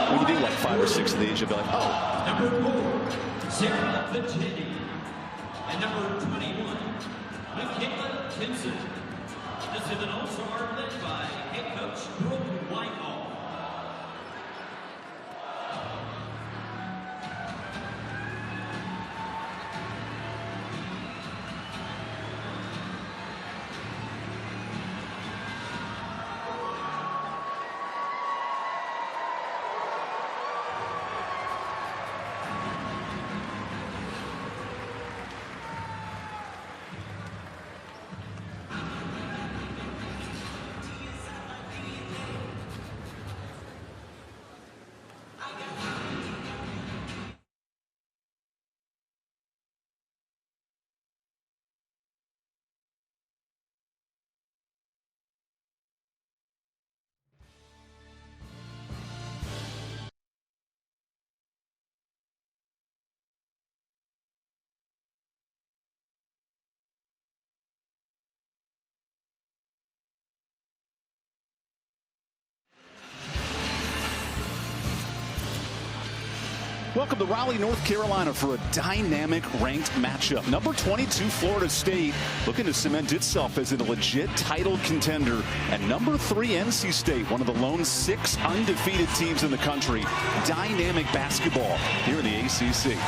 When you do like 5 or 6 of these, you'll be like, oh. Number 4, Sarah Pachetti. And number 21, Michaela Timpson. This is an all-star led by head coach Brooke Whitehall. Welcome to Raleigh, North Carolina for a dynamic ranked matchup. Number 22, Florida State, looking to cement itself as a legit title contender. And number 3, NC State, one of the lone 6 undefeated teams in the country. Dynamic basketball here in the ACC.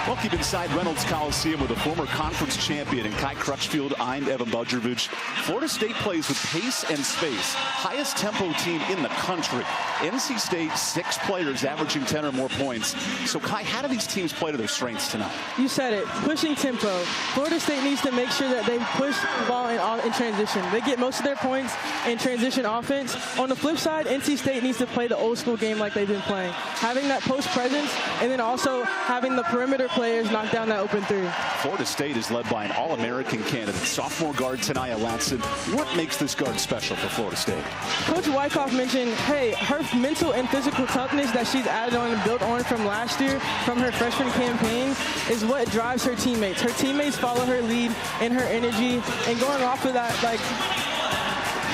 Well, keep inside Reynolds Coliseum with a former conference champion in Kai Crutchfield. I'm Evan Budrovich. Florida State plays with pace and space. Highest tempo team in the country. NC State, 6 players averaging 10 or more points. So, Kai, how do these teams play to their strengths tonight? You said it. Pushing tempo. Florida State needs to make sure that they push the ball in transition. They get most of their points in transition offense. On the flip side, NC State needs to play the old school game like they've been playing. Having that post presence and then also having the perimeter players knock down that open three. Florida State is led by an All-American candidate, sophomore guard Tanaya Latson. What makes this guard special for Florida State? Coach Wyckoff mentioned, hey, her mental and physical toughness that she's added on and built on from last year, from her freshman campaign, is what drives her teammates. Her teammates follow her lead and her energy, and going off of that, like,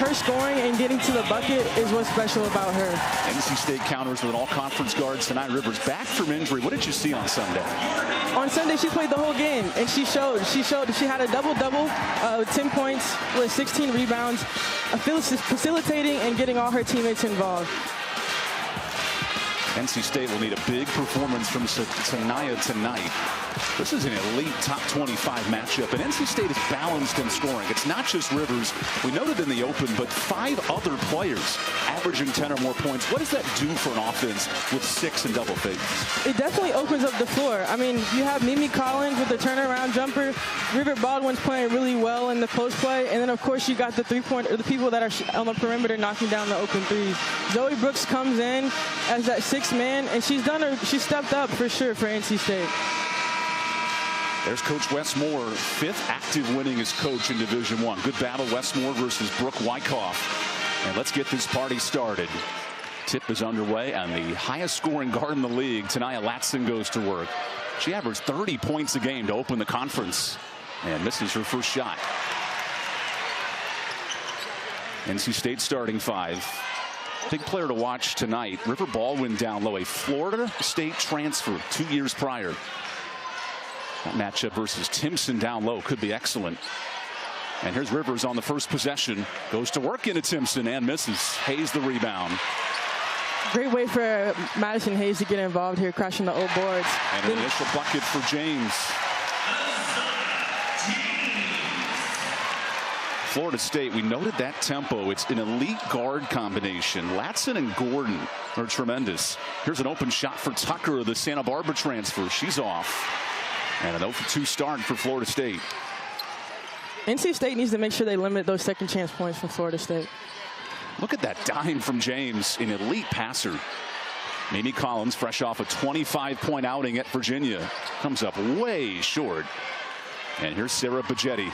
her scoring and getting to the bucket is what's special about her. NC State counters with an all-conference guard. Tonight, Rivers back from injury. What did you see on Sunday? On Sunday, she played the whole game, and she showed. She had a double-double, 10 points with 16 rebounds, facilitating and getting all her teammates involved. NC State will need a big performance from Tanaya tonight. This is an elite top 25 matchup, and NC State is balanced in scoring. It's not just Rivers. We noted in the open, but 5 other players averaging 10 or more points. What does that do for an offense with 6 in double figures? It definitely opens up the floor. I mean, you have Mimi Collins with the turnaround jumper. River Baldwin's playing really well in the post play, and then of course you got the the people that are on the perimeter knocking down the open threes. Zoe Brooks comes in as that 6th man, and she's stepped up for sure for NC State. There's Coach Wes Moore, 5th active winningest coach in Division I. Good battle, Wes Moore versus Brooke Wyckoff. And let's get this party started. Tip is underway, and the highest scoring guard in the league, Tanaya Latson, goes to work. She averaged 30 points a game to open the conference, and misses her first shot. NC State starting 5. Big player to watch tonight, River Baldwin down low, a Florida State transfer 2 years prior. That matchup versus Timpson down low could be excellent. And here's Rivers on the first possession. Goes to work into Timpson and misses. Hayes the rebound. Great way for Madison Hayes to get involved here, crashing the old boards. And an initial bucket for James. Florida State, we noted that tempo. It's an elite guard combination. Latson and Gordon are tremendous. Here's an open shot for Tucker, the Santa Barbara transfer. She's off. And an 0-for-2 start for Florida State. NC State needs to make sure they limit those second chance points from Florida State. Look at that dime from James, an elite passer. Mimi Collins, fresh off a 25-point outing at Virginia, comes up way short. And here's Sarah Pachetti.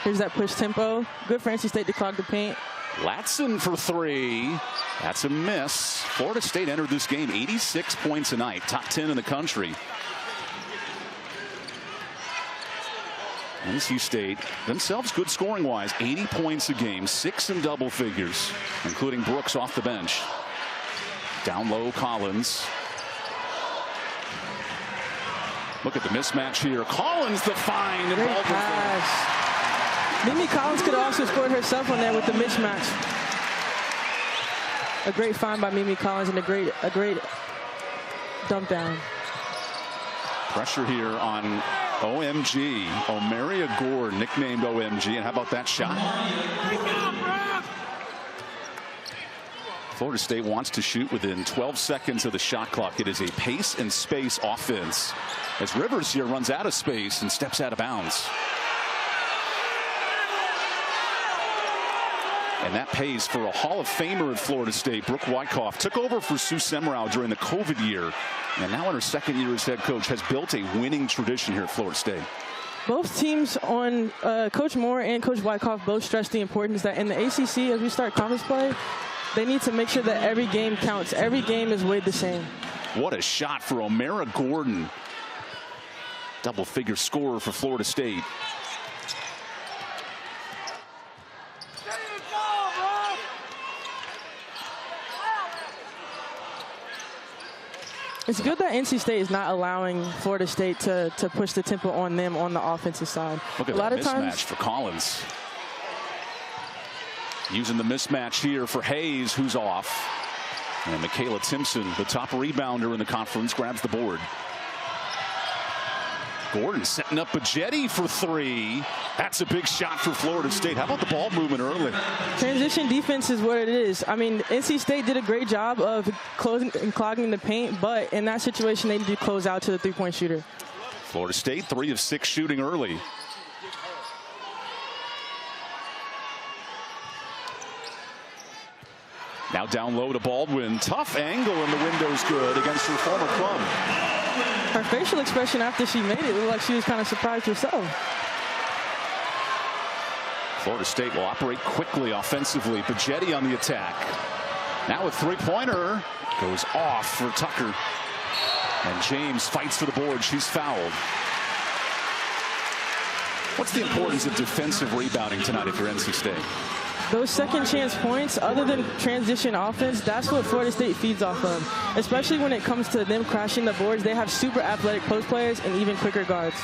Here's that push tempo. Good for NC State to clog the paint. Latson for 3. That's a miss. Florida State entered this game 86 points a night, top 10 in the country. NC State themselves good scoring wise, 80 points a game, 6 in double figures, including Brooks off the bench. Down low, Collins. Look at the mismatch here. Collins the find. And Great Baldwin. pass. Mimi Collins could have also scored herself on there with the mismatch. A great find by Mimi Collins and a great dump down. Pressure here on OMG. Omaria Gore, nicknamed OMG. And how about that shot? Florida State wants to shoot within 12 seconds of the shot clock. It is a pace and space offense as Rivers here runs out of space and steps out of bounds. And that pays for a Hall of Famer at Florida State. Brooke Wyckoff took over for Sue Semrau during the COVID year, and now in her second year as head coach has built a winning tradition here at Florida State. Both teams on Coach Moore and Coach Wyckoff both stress the importance that in the ACC, as we start conference play, they need to make sure that every game counts. Every game is weighed the same. What a shot for O'Mara Gordon. Double-figure scorer for Florida State. It's good that NC State is not allowing Florida State to push the tempo on them on the offensive side. Look at that mismatch for Collins. Using the mismatch here for Hayes, who's off. And Michaela Timpson, the top rebounder in the conference, grabs the board. Gordon setting up Bajetti for three. That's a big shot for Florida State. How about the ball movement early? Transition defense is what it is. I mean, NC State did a great job of closing and clogging the paint, but in that situation, they need to close out to the three-point shooter. Florida State, 3 of 6 shooting early. Now down low to Baldwin. Tough angle, and the window's good against her former club. Her facial expression after she made it looked like she was kind of surprised herself. Florida State will operate quickly offensively. Bajetti on the attack. Now a three-pointer goes off for Tucker. And James fights for the board. She's fouled. What's the importance of defensive rebounding tonight if you're NC State? Those second chance points, other than transition offense, that's what Florida State feeds off of. Especially when it comes to them crashing the boards. They have super athletic post players and even quicker guards.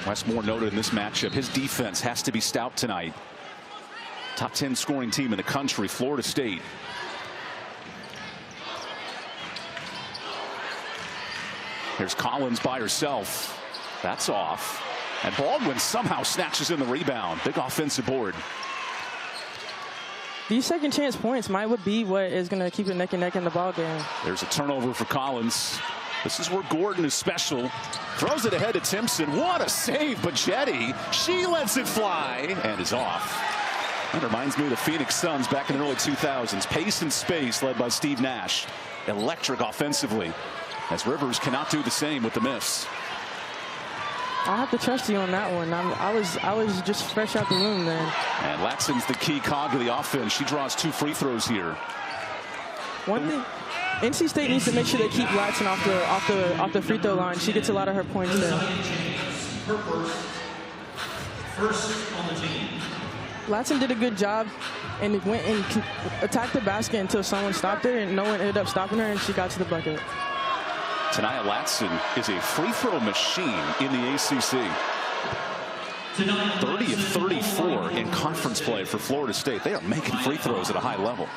Wes Moore noted in this matchup, his defense has to be stout tonight. Top 10 scoring team in the country, Florida State. Here's Collins by herself. That's off. And Baldwin somehow snatches in the rebound. Big offensive board. These second chance points might be what is going to keep it neck and neck in the ball game. There's a turnover for Collins. This is where Gordon is special. Throws it ahead to Timpson. What a save, Bajetti. She lets it fly and is off. That reminds me of the Phoenix Suns back in the early 2000s. Pace and space led by Steve Nash. Electric offensively, as Rivers cannot do the same with the miss. I'll have to trust you on that one. I was just fresh out the room then. And Latson's the key cog of the offense. She draws 2 free throws here. One thing, NC State needs to make sure they keep Latson off the free throw line. She gets a lot of her points there. First on the team. Latson did a good job and went and attacked the basket until someone stopped her, and no one ended up stopping her, and she got to the bucket. Tanaya Latson is a free throw machine in the ACC. 30 of 34 in conference play for Florida State. They are making free throws at a high level.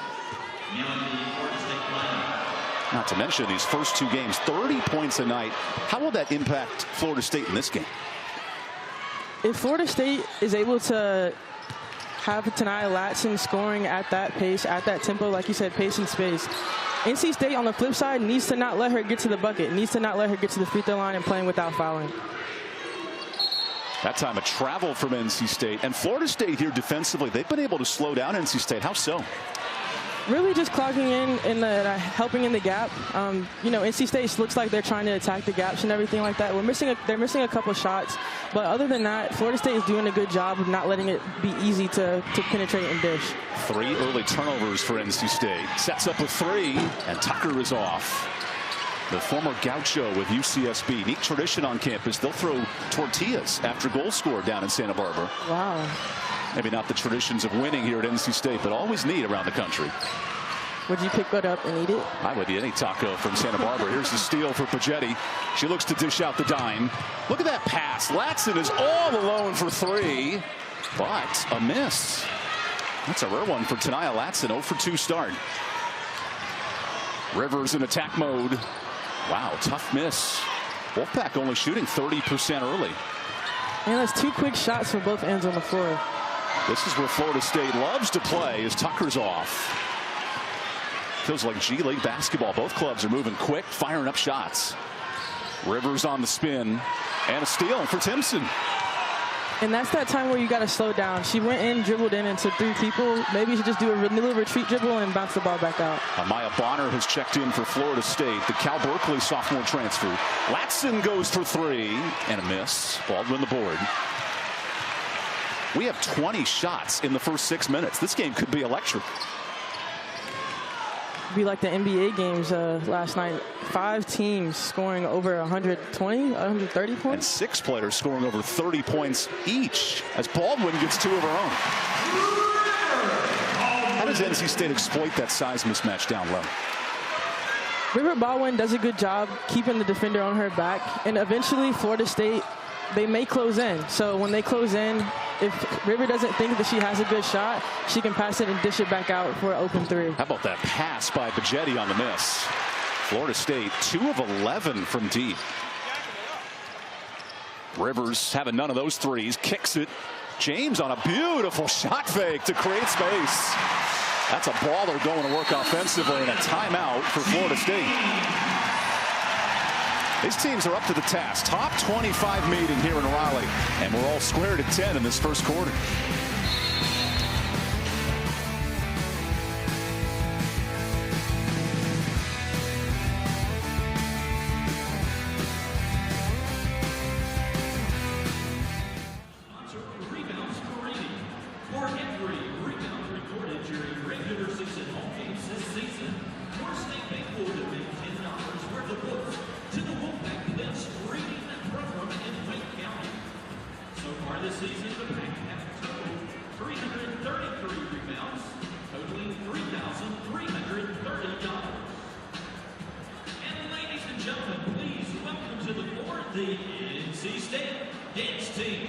Not to mention these first 2 games, 30 points a night. How will that impact Florida State in this game? If Florida State is able to have Tanaya Latson scoring at that pace, at that tempo, like you said, pace and space, NC State on the flip side needs to not let her get to the bucket, needs to not let her get to the free throw line and playing without fouling. That time a travel from NC State. And Florida State here defensively, they've been able to slow down NC State. How so? Really just clogging in and helping in the gap. You know, NC State looks like they're trying to attack the gaps and everything like that. They're missing a couple shots. But other than that, Florida State is doing a good job of not letting it be easy to penetrate and dish. 3 early turnovers for NC State. Sets up a 3, and Tucker is off. The former gaucho with UCSB. Neat tradition on campus. They'll throw tortillas after goal scored down in Santa Barbara. Wow. Maybe not the traditions of winning here at NC State, but always neat around the country. Would you pick that up and eat it? I would eat any taco from Santa Barbara. Here's the steal for Pagetti. She looks to dish out the dime. Look at that pass. Latson is all alone for three, but a miss. That's a rare one for Tania Latson. 0 for 2 start. Rivers in attack mode. Wow, tough miss. Wolfpack only shooting 30% early. And that's 2 quick shots from both ends on the floor. This is where Florida State loves to play as Tucker's off. Feels like G League basketball. Both clubs are moving quick, firing up shots. Rivers on the spin, and a steal for Timpson. And that's that time where you got to slow down. She went in, dribbled in into 3 people. Maybe you should just do a little retreat dribble and bounce the ball back out. Amaya Bonner has checked in for Florida State. The Cal Berkeley sophomore transfer. Latson goes for 3 and a miss. Baldwin the board. We have 20 shots in the first 6 minutes. This game could be electric. Be like the NBA games last night. 5 teams scoring over 120, 130 points. And 6 players scoring over 30 points each as Baldwin gets 2 of her own. How does NC State exploit that size mismatch down low? River Baldwin does a good job keeping the defender on her back. And eventually Florida State, they may close in. So when they close in, if River doesn't think that she has a good shot, she can pass it and dish it back out for an open 3. How about that pass by Pagetti on the miss? Florida State 2 of 11 from deep. Rivers having none of those threes, kicks it. James on a beautiful shot fake to create space. That's a baller going to work offensively, and a timeout for Florida State. These teams are up to the task. Top 25 meeting here in Raleigh, and we're all squared at 10 in this first quarter. Rebounds per rating. For every rebound recorded during regular season home games this season, your state bank will donate $10 worth of books to the Wolfpack Events Reading Program in Wake County. So far this season, the Pack have totaled 333 rebounds, totaling $3,330. And ladies and gentlemen, please welcome to the floor the NC State dance team.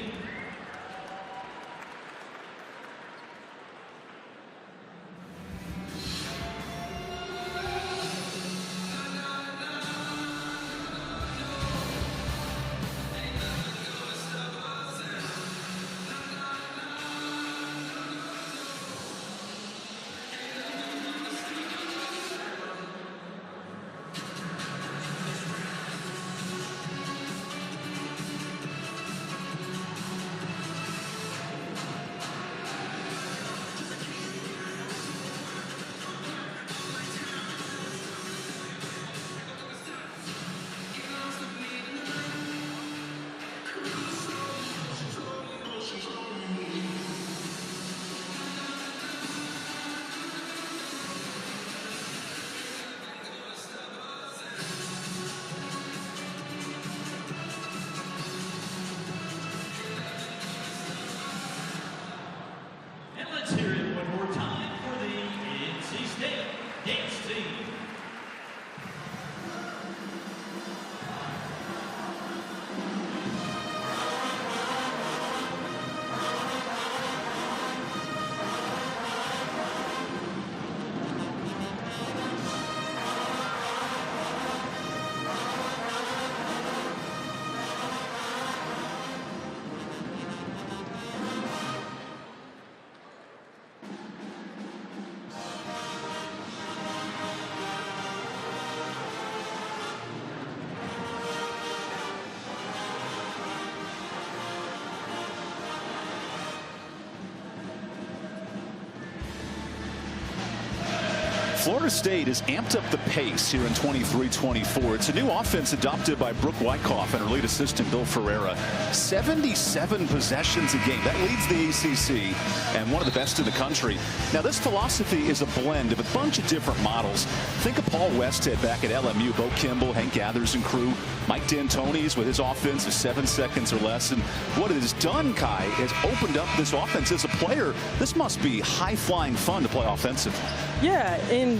Florida State has amped up the pace here in 23-24. It's a new offense adopted by Brooke Wyckoff and her lead assistant Bill Ferreira. 77 possessions a game. That leads the ACC and one of the best in the country. Now this philosophy is a blend of a bunch of different models. Think of Paul Westhead back at LMU, Bo Kimball, Hank Gathers and crew, Mike D'Antoni's with his offense of 7 seconds or less. And what it has done, Kai, is opened up this offense. As a player, this must be high-flying fun to play offensive. Yeah, and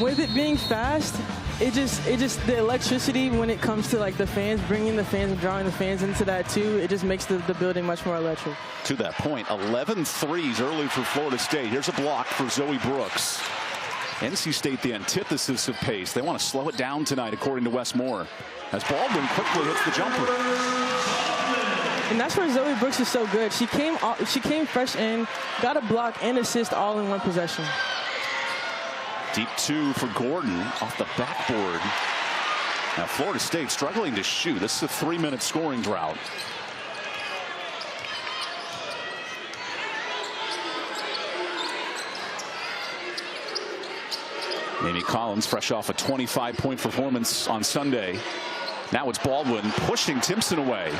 with it being fast, it just the electricity when it comes to like the fans, bringing the fans and drawing the fans into that too, it just makes the building much more electric. To that point, 11 threes early for Florida State. Here's a block for Zoe Brooks. NC State, the antithesis of pace. They want to slow it down tonight, according to Wes Moore, as Baldwin quickly hits the jumper. And that's where Zoe Brooks is so good. She came fresh in, got a block and assist all in one possession. Deep two for Gordon off the backboard. Now Florida State struggling to shoot. This is a 3-minute scoring drought. Amy Collins fresh off a 25-point performance on Sunday. Now it's Baldwin pushing Timpson away.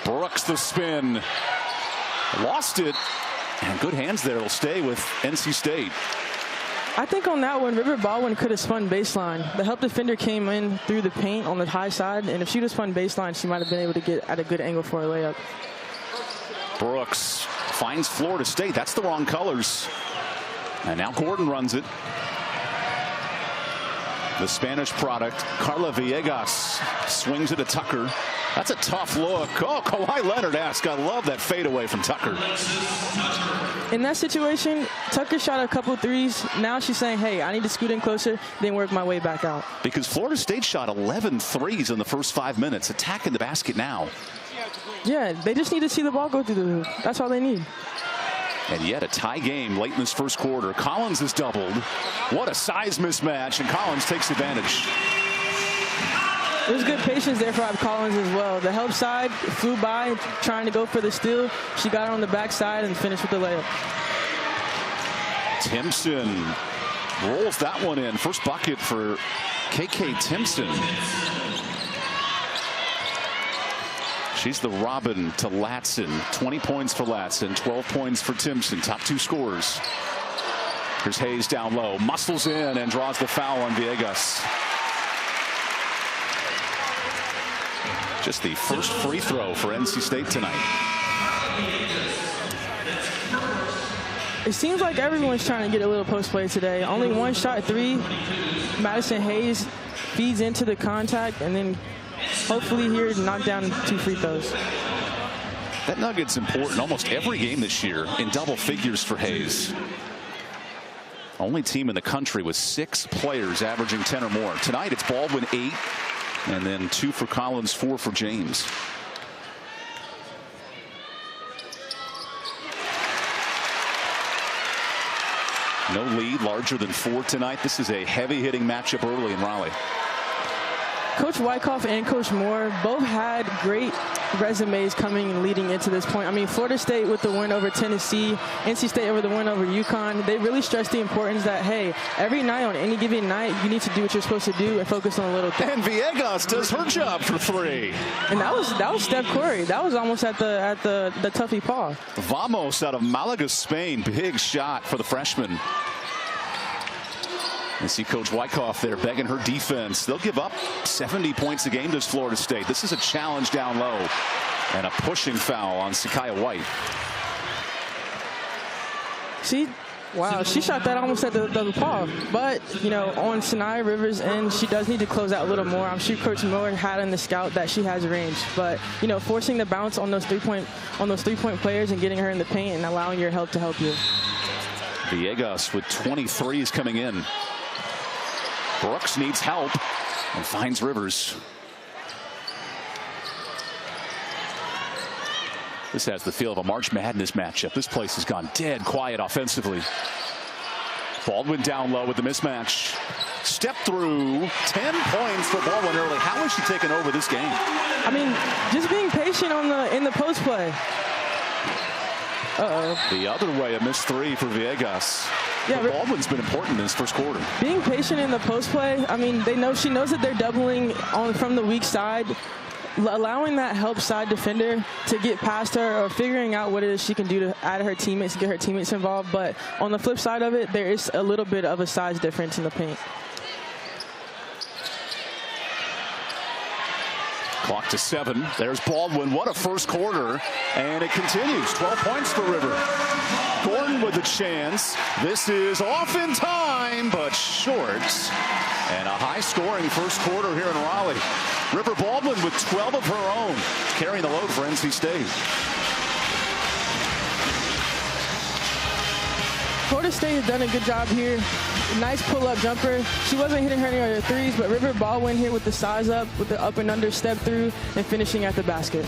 Brooks the spin. Lost it. And good hands there. It'll stay with NC State. I think on that one, River Baldwin could have spun baseline. The help defender came in through the paint on the high side, and if she would have spun baseline, she might have been able to get at a good angle for a layup. Brooks finds Florida State. That's the wrong colors. And now Gordon runs it. The Spanish product, Carla Villegas, swings it to Tucker. That's a tough look. Oh, Kawhi Leonard asked. I love that fadeaway from Tucker. In that situation, Tucker shot a couple threes. Now she's saying, hey, I need to scoot in closer, then work my way back out. Because Florida State shot 11 threes in the first 5 minutes, attacking the basket now. Yeah, they just need to see the ball go through the hoop. That's all they need. And yet a tie game late in this first quarter. Collins is doubled. What a size mismatch, and Collins takes advantage. There's good patience there for Collins as well. The help side flew by, trying to go for the steal. She got on the backside and finished with the layup. Timpson rolls that one in. First bucket for KK Timpson. She's the Robin to Latson. 20 points for Latson, 12 points for Timpson. Top two scorers. Here's Hayes down low, muscles in and draws the foul on Villegas. Just the first free throw for NC State tonight. It seems like everyone's trying to get a little post play today. Only one shot three. Madison Hayes feeds into the contact and then hopefully here knock down 2 free throws. That nugget's important almost every game this year in double figures for Hayes. Only team in the country with 6 players averaging 10 or more. Tonight it's Baldwin 8 and then 2 for Collins, 4 for James. No lead larger than 4 tonight. This is a heavy hitting matchup early in Raleigh. Coach Wyckoff and Coach Moore both had great resumes coming and leading into this point. I mean, Florida State with the win over Tennessee, NC State over the win over UConn. They really stressed the importance that, hey, every night on any given night, you need to do what you're supposed to do and focus on a little thing. And Villegas does her job for 3. And that was Steph Curry. That was almost at the Tuffy paw. Vamos out of Malaga, Spain. Big shot for the freshman. You see Coach Wyckoff there begging her defense. They'll give up 70 points a game to Florida State. This is a challenge down low and a pushing foul on Sakaya White. Wow, she shot that almost at the paw. But, you know, on Sanaya Rivers' end, she does need to close out a little more. I'm sure Coach Moore had in the scout that she has range. But, you know, forcing the bounce on those three-point players and getting her in the paint and allowing your help to help you. Villegas with 23s coming in. Brooks needs help and finds Rivers. This has the feel of a March Madness matchup. This place has gone dead quiet offensively. Baldwin down low with the mismatch. Step through. 10 points for Baldwin early. How is she taking over this game? I mean, just being patient in the post play. The other way, a missed 3 for Villegas. Yeah, Baldwin's been important in this first quarter. Being patient in the post play. I mean, she knows that they're doubling on from the weak side. Allowing that help side defender to get past her or figuring out what it is she can do to add her teammates, get her teammates involved. But on the flip side of it, there is a little bit of a size difference in the paint. Clock to 7. There's Baldwin. What a first quarter. And it continues. 12 points for River. Gordon with a chance. This is off in time, but short. And a high-scoring first quarter here in Raleigh. River Baldwin with 12 of her own, carrying the load for NC State. Florida State has done a good job here. Nice pull-up jumper. She wasn't hitting her any other threes, but River Baldwin here with the size up, with the up and under step through, and finishing at the basket.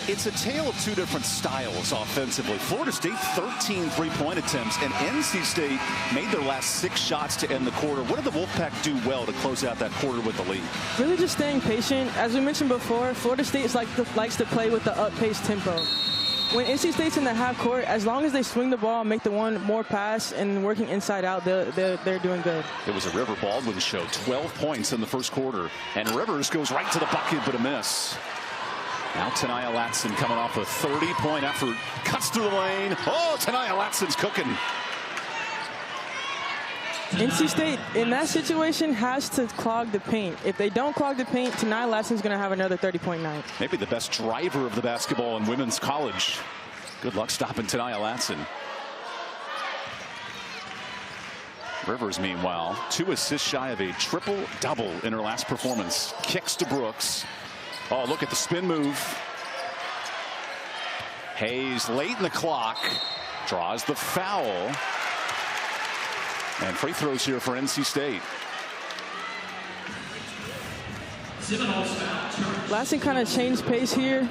It's a tale of two different styles offensively. Florida State, 13 three-point attempts, and NC State made their last 6 shots to end the quarter. What did the Wolfpack do well to close out that quarter with the lead? Really just staying patient. As we mentioned before, Florida State likes to play with the up-paced tempo. When NC State's in the half court, as long as they swing the ball, make the one more pass, and working inside out, they're doing good. It was a River Baldwin show. 12 points in the first quarter. And Rivers goes right to the bucket, but a miss. Now Tanaya Latson coming off a 30-point effort. Cuts through the lane. Oh, Tanaya Latson's cooking. NC State, in that situation, has to clog the paint. If they don't clog the paint, Tanaya Latson's going to have another 30-point night. Maybe the best driver of the basketball in women's college. Good luck stopping Tanaya Latson. Rivers, meanwhile, 2 assists shy of a triple-double in her last performance. Kicks to Brooks. Oh, look at the spin move. Hayes late in the clock. Draws the foul. And free throws here for NC State. Latson kind of changed pace here.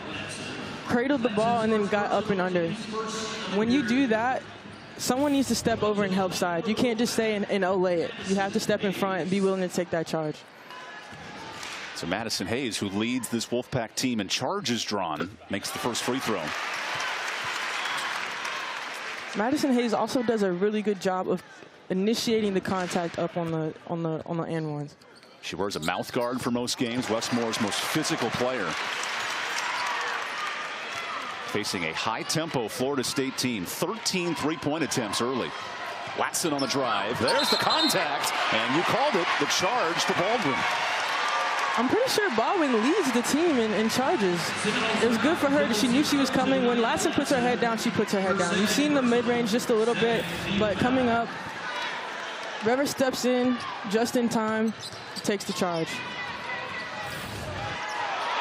Cradled the ball and then got up and under. When you do that, someone needs to step over and help side. You can't just stay and lay it. You have to step in front and be willing to take that charge. So Madison Hayes, who leads this Wolfpack team in charges drawn, makes the first free throw. Madison Hayes also does a really good job of initiating the contact up on the and ones. She wears a mouth guard for most games. Westmore's most physical player. Facing a high-tempo Florida State team. 13 three-point attempts early. Latson on the drive. There's the contact. And you called it the charge to Baldwin. I'm pretty sure Baldwin leads the team in charges. It was good for her. She knew she was coming. When Latson puts her head down, she puts her head down. You've seen the mid-range just a little bit, but coming up, Rever steps in just in time, takes the charge.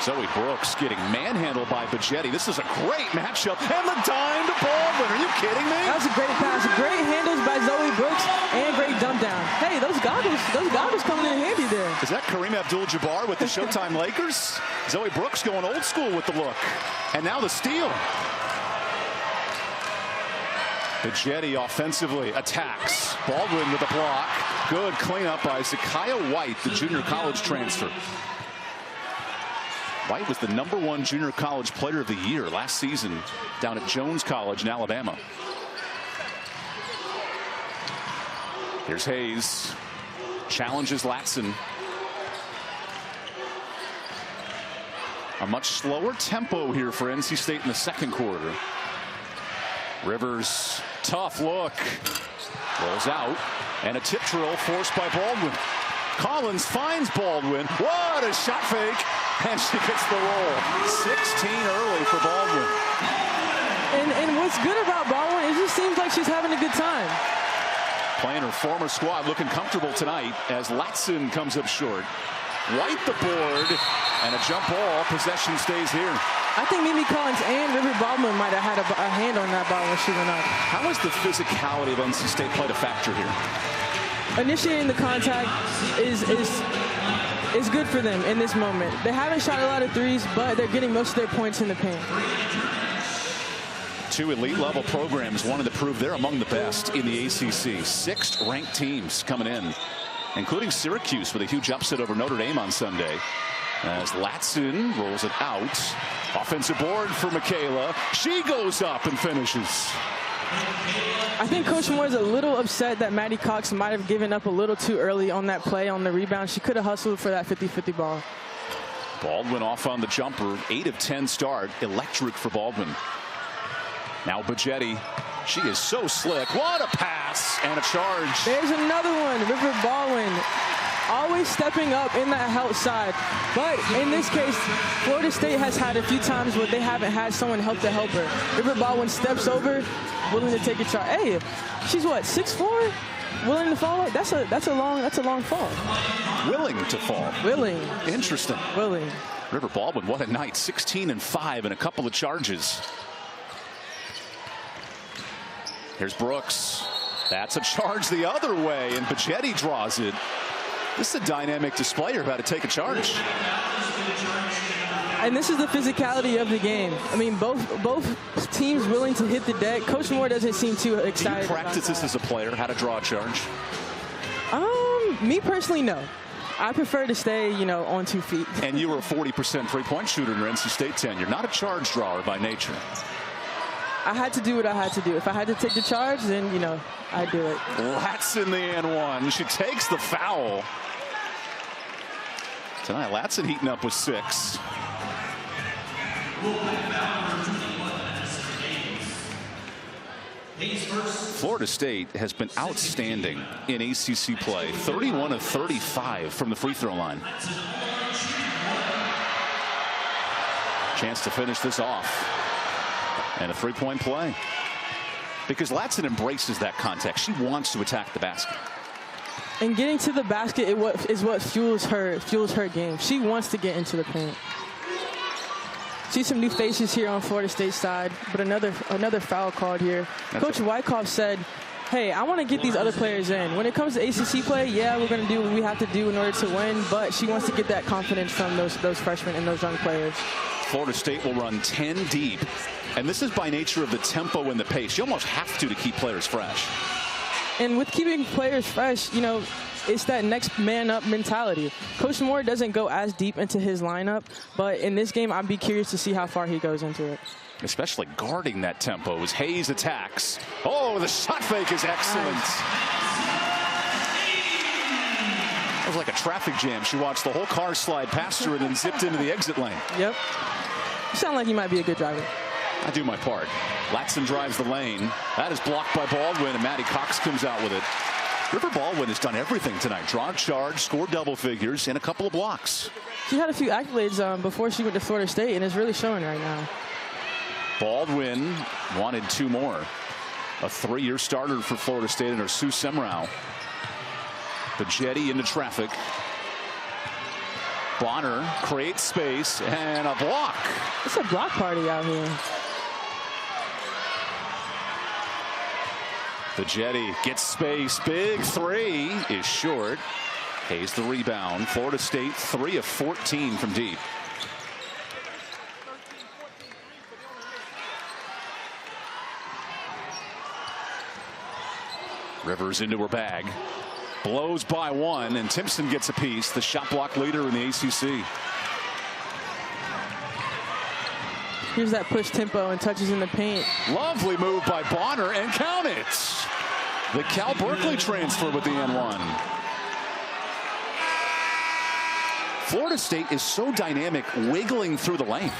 Zoe Brooks getting manhandled by Bajetti. This is a great matchup. And the dime to Baldwin. Are you kidding me? That was a great pass. Great handles by Zoe Brooks and great dump down. Hey, those goggles coming in handy there. Is that Kareem Abdul-Jabbar with the Showtime Lakers? Zoe Brooks going old school with the look. And now the steal. Bajetti offensively attacks. Baldwin with a block. Good cleanup by Zakiya White, the junior college transfer. White was the #1 junior college player of the year last season down at Jones College in Alabama. Here's Hayes. Challenges Latson. A much slower tempo here for NC State in the second quarter. Rivers, tough look. Rolls out. And a tip drill forced by Baldwin. Collins finds Baldwin. What a shot fake. And she gets the roll. 16 early for Baldwin. And what's good about Baldwin is it seems like she's having a good time. Playing her former squad, looking comfortable tonight as Latson comes up short. White the board, and a jump ball. Possession stays here. I think Mimi Collins and River Baldwin might have had a hand on that ball when she went up. How has the physicality of NC State played a factor here? Initiating the contact is good for them in this moment. They haven't shot a lot of threes, but they're getting most of their points in the paint. Two elite level programs wanted to prove they're among the best in the ACC. 6 ranked teams coming in, including Syracuse with a huge upset over Notre Dame on Sunday. As Latson rolls it out. Offensive board for Michaela. She goes up and finishes. I think Coach Moore's a little upset that Maddie Cox might have given up a little too early on that play on the rebound. She could have hustled for that 50-50 ball. Baldwin off on the jumper. 8 of 10 start. Electric for Baldwin. Now Bajetti. She is so slick. What a pass and a charge. There's another one. River Baldwin always stepping up in that outside. But in this case, Florida State has had a few times where they haven't had someone help the helper. River Baldwin steps over, willing to take a charge. Hey, she's what, 6'4"? Willing to fall? That's a long fall. Willing to fall. Willing. Interesting. Willing. River Baldwin, what a night. 16 and 5 and a couple of charges. Here's Brooks. That's a charge the other way, and Bajetti draws it. This is a dynamic display. You're about to take a charge. And this is the physicality of the game. I mean, both teams willing to hit the deck. Coach Moore doesn't seem too excited. Do you practice this as a player, how to draw a charge? Me personally, no. I prefer to stay, on 2 feet. And you were a 40% three-point shooter in your NC State tenure. Not a charge drawer by nature. I had to do what I had to do. If I had to take the charge, then, I'd do it. Latson the and one. She takes the foul. Tonight, Latson heating up with 6. Florida State has been outstanding in ACC play. 31 of 35 from the free throw line. Chance to finish this off. And a three-point play. Because Latson embraces that contact. She wants to attack the basket. And getting to the basket is what fuels her game. She wants to get into the paint. See some new faces here on Florida State side, but another foul called here. Coach Wyckoff said, hey, I want to get these other players in. When it comes to ACC play, yeah, we're going to do what we have to do in order to win, but she wants to get that confidence from those freshmen and those young players. Florida State will run 10 deep, and this is by nature of the tempo and the pace. You almost have to keep players fresh. And with keeping players fresh, it's that next man up mentality. Coach Moore doesn't go as deep into his lineup, but in this game, I'd be curious to see how far he goes into it. Especially guarding that tempo as Hayes attacks. Oh, the shot fake is excellent. It was like a traffic jam. She watched the whole car slide past her and then zipped into the exit lane. Yep. You sound like you might be a good driver. I do my part. Latson drives the lane. That is blocked by Baldwin, and Maddie Cox comes out with it. River Baldwin has done everything tonight. Draw a charge, scored double figures, and a couple of blocks. She had a few accolades before she went to Florida State, and it's really showing right now. Baldwin wanted 2 more. A 3-year starter for Florida State under Sue Semrau. The jetty into traffic. Bonner creates space and a block. It's a block party out here. The jetty gets space. Big 3 is short. Hayes the rebound. Florida State 3 of 14 from deep. Rivers into her bag. Blows by 1, and Timpson gets a piece. The shot block leader in the ACC. Here's that push tempo and touches in the paint. Lovely move by Bonner, and count it. The Cal Berkeley transfer with the N1. Florida State is so dynamic, wiggling through the lane.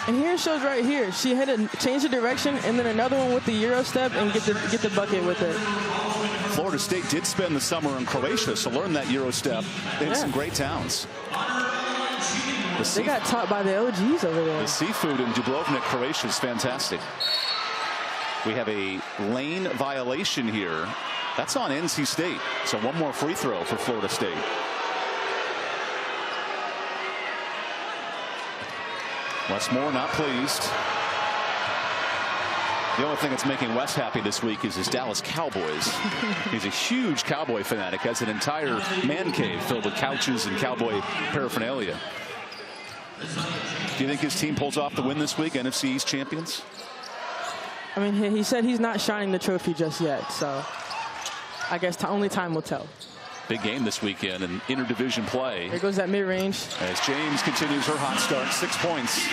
And here it shows right here. She had to change the direction and then another one with the Euro step and get the bucket with it. Florida State did spend the summer in Croatia, so learn that Euro step in some great towns. They got taught by the OGs over there. The seafood in Dubrovnik, Croatia is fantastic. We have a lane violation here. That's on NC State. So 1 more free throw for Florida State. Westmore not pleased. The only thing that's making Wes happy this week is his Dallas Cowboys. He's a huge Cowboy fanatic, has an entire man cave filled with couches and Cowboy paraphernalia. Do you think his team pulls off the win this week, NFC East champions? I mean, he said he's not shining the trophy just yet, so I guess only time will tell. Big game this weekend in interdivision play. There goes that mid-range. As James continues her hot start, 6 points.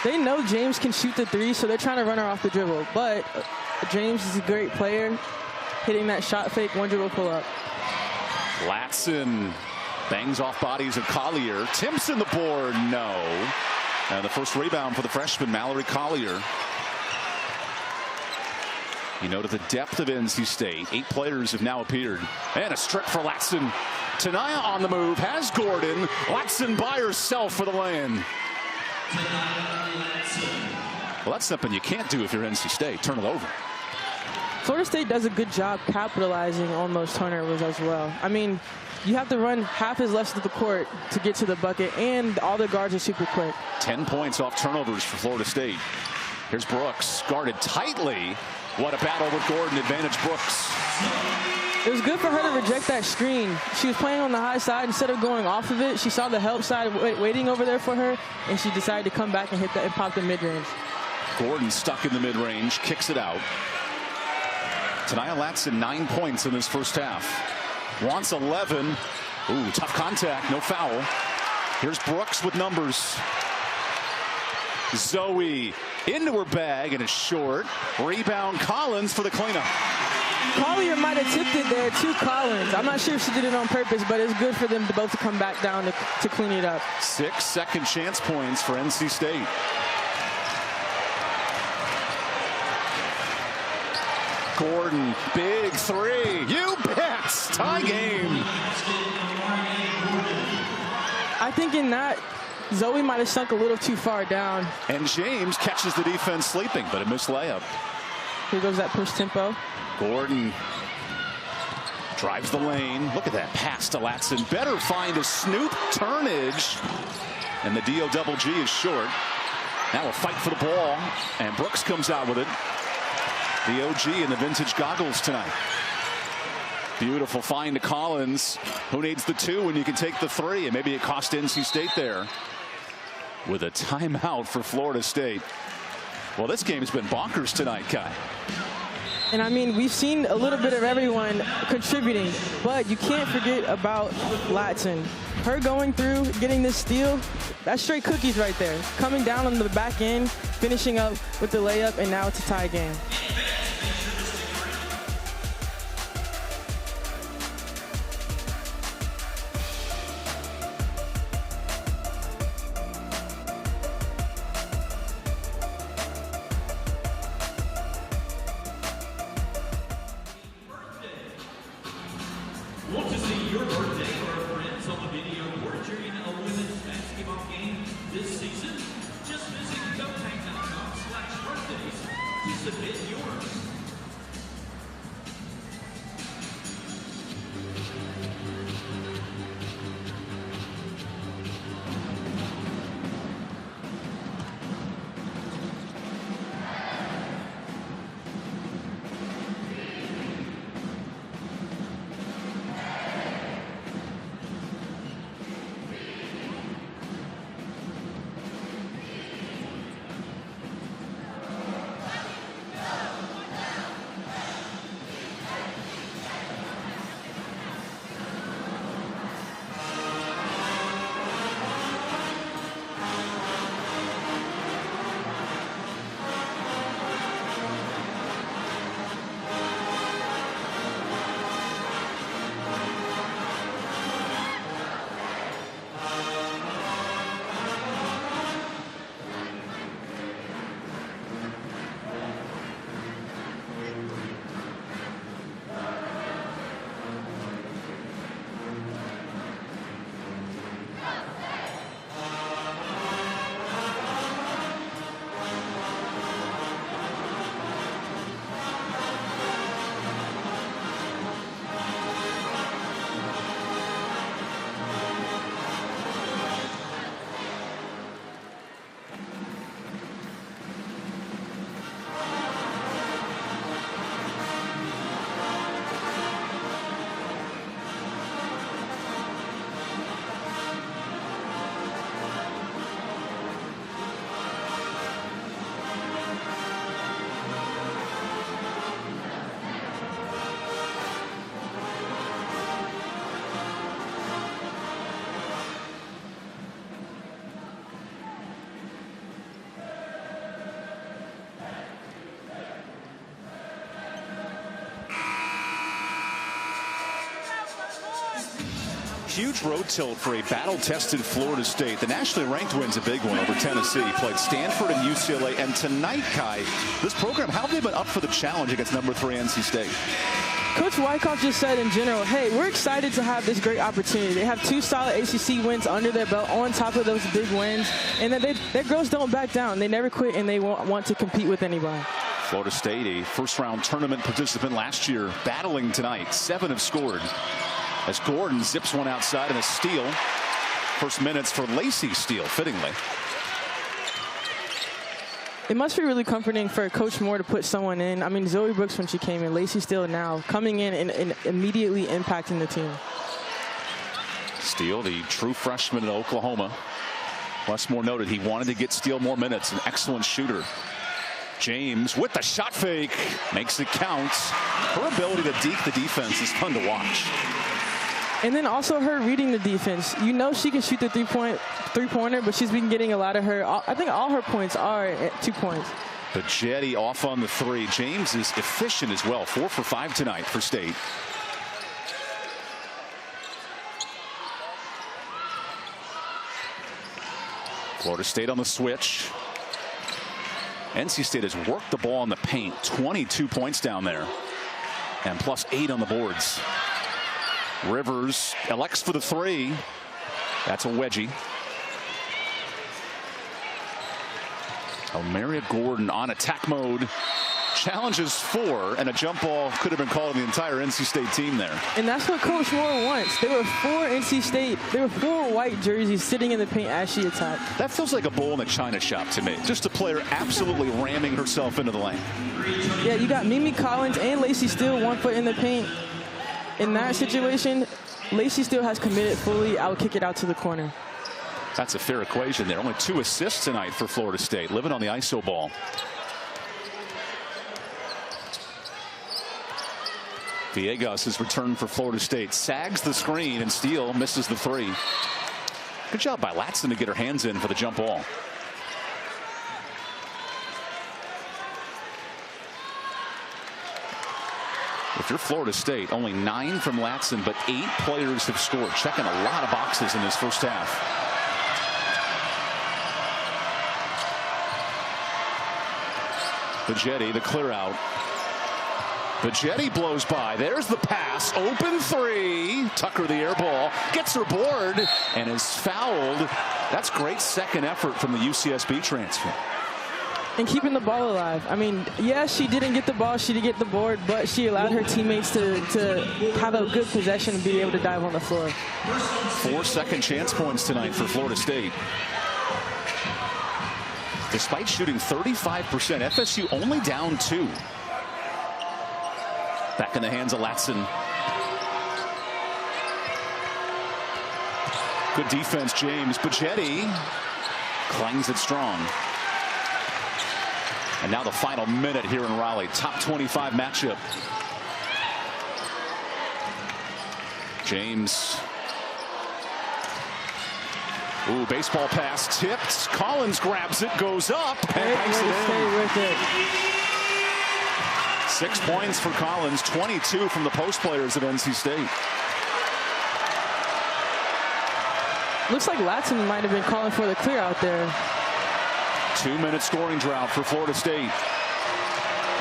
They know James can shoot the 3, so they're trying to run her off the dribble. But James is a great player, hitting that shot fake, 1 dribble pull up. Latson bangs off bodies of Collier. Timpson the board, no. And the first rebound for the freshman, Mallory Collier. You note the depth of NC State. 8 players have now appeared. And a strip for Latson. Tanaya on the move, has Gordon. Latson by herself for the lay-in. Well, that's something you can't do if you're NC State. Turn it over. Florida State does a good job capitalizing on those turnovers as well. I mean, you have to run half as left of the court to get to the bucket, and all the guards are super quick. 10 points off turnovers for Florida State. Here's Brooks, guarded tightly. What a battle with Gordon, advantage Brooks. It was good for her to reject that screen. She was playing on the high side. Instead of going off of it, she saw the help side waiting over there for her, and she decided to come back and hit that and pop the mid-range. Gordon stuck in the mid-range, kicks it out. Tanaya Latson 9 points in this first half. Wants 11. Ooh, tough contact, no foul. Here's Brooks with numbers. Zoe into her bag and it's short. Rebound Collins for the cleanup. Collier might have tipped it there to Collins. I'm not sure if she did it on purpose, but it's good for them to both come back down to clean it up. 6 second chance points for NC State. Gordon, big 3. You bet. Tie game. I think in that, Zoe might have sunk a little too far down. And James catches the defense sleeping, but a missed layup. Here goes that push tempo. Gordon drives the lane. Look at that pass to Latson. Better find a Snoop turnage. And the DO-double-G is short. Now a fight for the ball. And Brooks comes out with it. The OG in the vintage goggles tonight. Beautiful find to Collins. Who needs the 2 when you can take the 3? And maybe it cost NC State there. With a timeout for Florida State. Well, this game has been bonkers tonight, Kai. And I mean, we've seen a little bit of everyone contributing, but you can't forget about Latson. Her going through, getting this steal, that's straight cookies right there. Coming down on the back end, finishing up with the layup, and now it's a tie game. Want to see your birthday or a friends on the video board during a women's basketball game this season? Just visit GoTank.com/birthdays to submit yours. Huge road tilt for a battle-tested Florida State. The nationally ranked win's a big one over Tennessee. Played Stanford and UCLA. And tonight, Kai, this program, how have they been up for the challenge against number 3 NC State? Coach Wyckoff just said in general, hey, we're excited to have this great opportunity. They have 2 solid ACC wins under their belt on top of those big wins. And that their girls don't back down. They never quit, and they want to compete with anybody. Florida State, a first-round tournament participant last year, battling tonight. 7 have scored. As Gordon zips one outside and a steal. First minutes for Lacey Steele, fittingly. It must be really comforting for Coach Moore to put someone in. I mean, Zoe Brooks when she came in, Lacey Steele now coming in and immediately impacting the team. Steele, the true freshman in Oklahoma. Westmore noted he wanted to get Steele more minutes. An excellent shooter. James with the shot fake makes it count. Her ability to deke the defense is fun to watch. And then also her reading the defense. You know she can shoot the three-pointer, but she's been getting a lot of her. I think all her points are at 2 points. But Jetty off on the 3. James is efficient as well. 4 for 5 tonight for State. Florida State on the switch. NC State has worked the ball in the paint. 22 points down there. And plus 8 on the boards. Rivers elects for the 3. That's a wedgie. Almeria Gordon on attack mode. Challenges 4, and a jump ball could have been called on the entire NC State team there. And that's what Coach Moore wants. There were 4 NC State. There were 4 white jerseys sitting in the paint as she attacked. That feels like a bull in a china shop to me. Just a player absolutely ramming herself into the lane. Yeah, you got Mimi Collins and Lacey Steele 1 foot in the paint. In that situation, Lacey Steele has committed fully. I would kick it out to the corner. That's a fair equation there. Only 2 assists tonight for Florida State, living on the ISO ball. Villegas has returned for Florida State. Sags the screen, and Steele misses the three. Good job by Latson to get her hands in for the jump ball. If you're Florida State, only 9 from Latson, but 8 players have scored. Checking a lot of boxes in this first half. Bajetti, the clear out. Bajetti blows by. There's the pass. Open three. Tucker, the air ball. Gets her board and is fouled. That's great second effort from the UCSB transfer. And keeping the ball alive. I mean, yeah, she didn't get the ball. She didn't get the board, but she allowed her teammates to have a good possession and be able to dive on the floor. 4 second chance points tonight for Florida State. Despite shooting 35%, FSU only down 2. Back in the hands of Latson. Good defense, James. Bajetti clangs it strong. And now the final minute here in Raleigh. Top 25 matchup. James. Ooh, baseball pass tipped. Collins grabs it, goes up, and banks it in. 6 points for Collins, 22 from the post players of NC State. Looks like Latson might have been calling for the clear out there. 2-minute scoring drought for Florida State.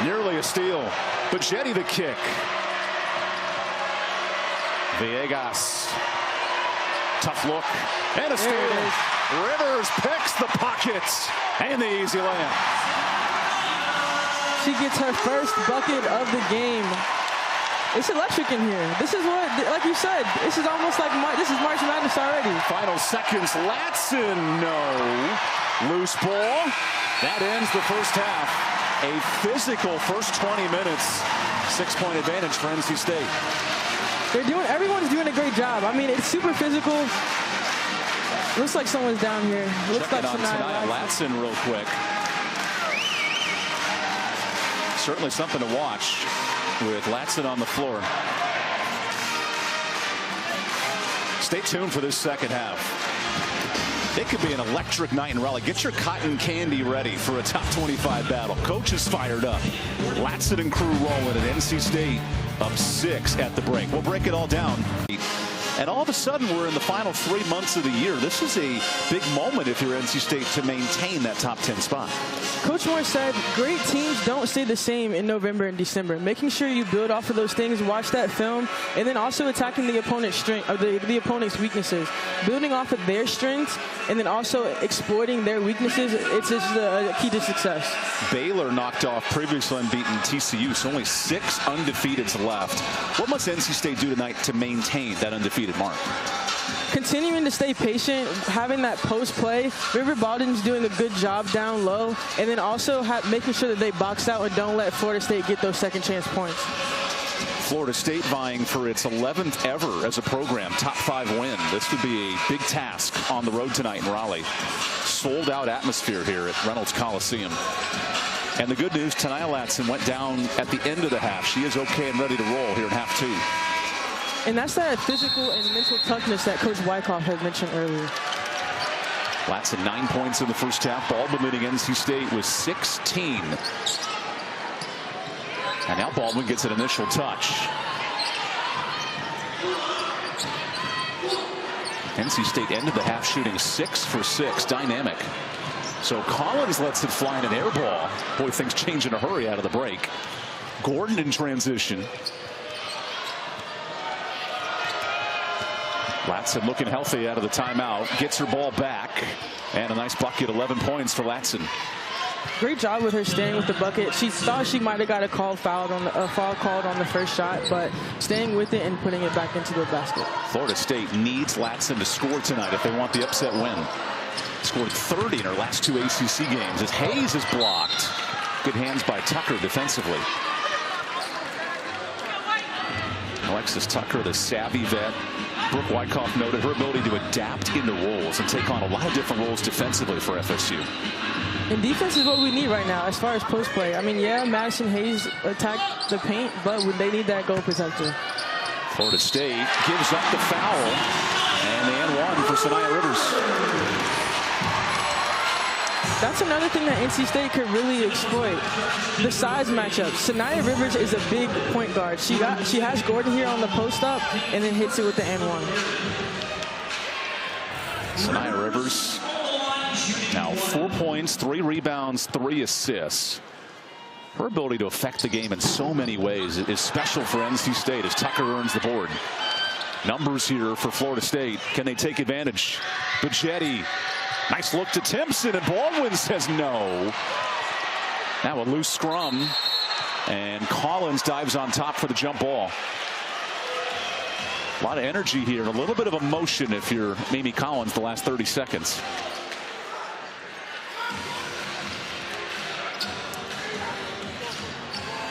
Nearly a steal. Bajetti the kick. Villegas. Tough look. And a steal. Rivers picks the pocket. And the easy layup. She gets her first bucket of the game. It's electric in here. This is what, like you said, this is almost like this is March Madness already. Final seconds. Latson, no. Loose ball. That ends the first half. A physical first 20 minutes. 6-point advantage for NC State. Everyone's doing a great job. I mean, it's super physical. Looks like someone's down here. Looks like Sanaya Latson real quick. Certainly something to watch with Latson on the floor. Stay tuned for this second half. It could be an electric night in Raleigh. Get your cotton candy ready for a top 25 battle. Coach is fired up. Latson and crew rolling at NC State, up 6 at the break. We'll break it all down. And all of a sudden, we're in the final 3 months of the year. This is a big moment if you're NC State to maintain that top 10 spot. Coach Moore said, great teams don't stay the same in November and December. Making sure you build off of those things, watch that film, and then also attacking the opponent's strength, or the opponent's weaknesses. Building off of their strengths, and then also exploiting their weaknesses. It's just a key to success. Baylor knocked off previously unbeaten TCU, so only 6 undefeateds left. What must NC State do tonight to maintain that undefeated mark? Continuing to stay patient, having that post play. River Baldwin's doing a good job down low, and then also making sure that they box out and don't let Florida State get those second chance points. Florida State vying for its 11th ever as a program, top 5 win. This would be a big task on the road tonight in Raleigh. Sold out atmosphere here at Reynolds Coliseum. And the good news, Sanaya Latson went down at the end of the half. She is okay and ready to roll here in half 2. And that's that physical and mental toughness that Coach Wyckoff had mentioned earlier. Latson 9 points in the first half. Baldwin leading NC State with 16. And now Baldwin gets an initial touch. NC State ended the half shooting 6 for 6. Dynamic. So Collins lets it fly in an air ball. Boy, things change in a hurry out of the break. Gordon in transition. Latson looking healthy out of the timeout. Gets her ball back. And a nice bucket, 11 points for Latson. Great job with her staying with the bucket. She thought she might have got a foul called on the first shot, but staying with it and putting it back into the basket. Florida State needs Latson to score tonight if they want the upset win. Scored 30 in her last 2 ACC games as Hayes is blocked. Good hands by Tucker defensively. Alexis Tucker, the savvy vet. Brooke Wyckoff noted her ability to adapt into roles and take on a lot of different roles defensively for FSU. And defense is what we need right now as far as post play. I mean, yeah, Madison Hayes attacked the paint, but they need that goal protector. Florida State gives up the foul. And the and one for Sanaya Rivers. That's another thing that NC State could really exploit. The size matchup. Sanaya Rivers is a big point guard. She has Gordon here on the post up and then hits it with the and one. Sanaya Rivers now 4 points, 3 rebounds, 3 assists. Her ability to affect the game in so many ways is special for NC State as Tucker earns the board. Numbers here for Florida State. Can they take advantage? Bajetti. Nice look to Timpson, and Baldwin says no. Now a loose scrum, and Collins dives on top for the jump ball. A lot of energy here, and a little bit of emotion if you're Mimi Collins the last 30 seconds.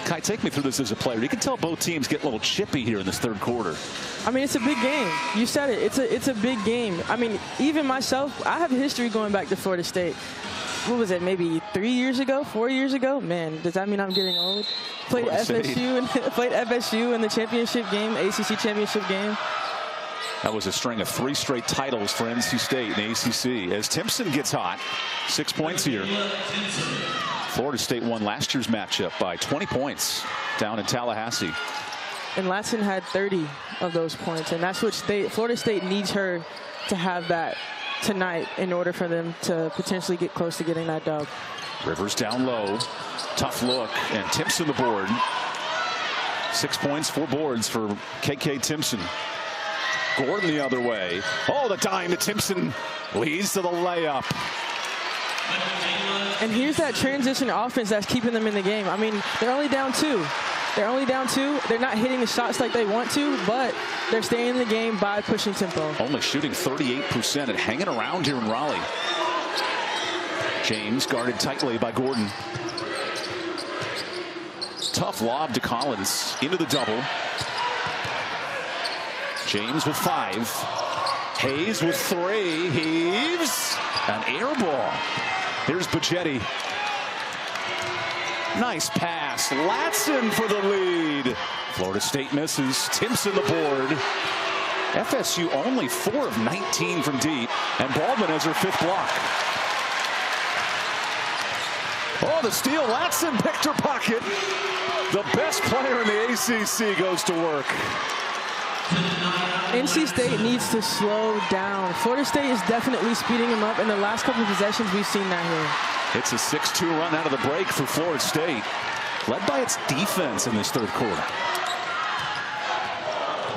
Kai, take me through this as a player. You can tell both teams get a little chippy here in this third quarter. I mean, it's a big game. You said it. It's a big game. I mean, even myself, I have a history going back to Florida State. What was it, maybe 3 years ago, 4 years ago? Man, does that mean I'm getting old? Played FSU in the championship game, ACC championship game. That was a string of 3 straight titles for NC State in ACC. As Timpson gets hot, 6 points here. Florida State won last year's matchup by 20 points down in Tallahassee. And Latson had 30 of those points, and that's what Florida State needs her to have that tonight in order for them to potentially get close to getting that dub. Rivers down low, tough look, and Timpson the board. 6 points, 4 boards for KK Timpson. Gordon the other way. Oh, the dime to Timpson leads to the layup. And here's that transition offense that's keeping them in the game. I mean, they're only down 2. They're only down 2. They're not hitting the shots like they want to, but they're staying in the game by pushing tempo. Only shooting 38% and hanging around here in Raleigh. James guarded tightly by Gordon. Tough lob to Collins into the double. James with 5. Hayes with 3. Heaves. An air ball. Here's Bajetti. Nice pass. Latson for the lead. Florida State misses. Timpson the board. FSU only 4 of 19 from deep. And Baldwin has her 5th block. Oh, the steal. Latson picked her pocket. The best player in the ACC goes to work. NC State needs to slow down. Florida State is definitely speeding them up. In the last couple of possessions, we've seen that here. It's a 6-2 run out of the break for Florida State, led by its defense in this third quarter.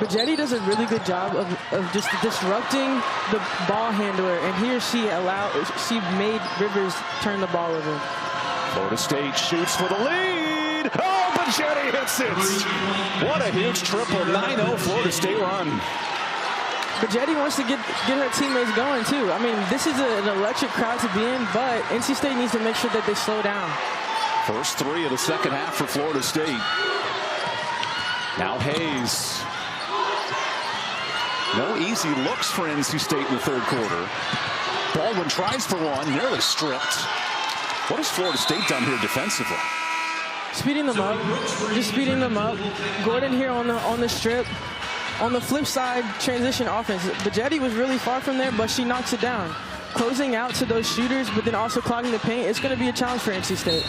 Bajetti does a really good job of just disrupting the ball handler, and here she made Rivers turn the ball over. Florida State shoots for the lead. Oh, Bajetti hits it. What a huge triple. 9-0 Florida State run. Bajetti wants to get her teammates going, too. I mean, this is an electric crowd to be in, but NC State needs to make sure that they slow down. First 3 of the second half for Florida State. Now Hayes. No easy looks for NC State in the third quarter. Baldwin tries for one, nearly stripped. What has Florida State done here defensively? Speeding them up, just speeding them up. Gordon here on the strip. On the flip side, transition offense. Bajetti was really far from there, but she knocks it down. Closing out to those shooters, but then also clogging the paint. It's going to be a challenge for NC State.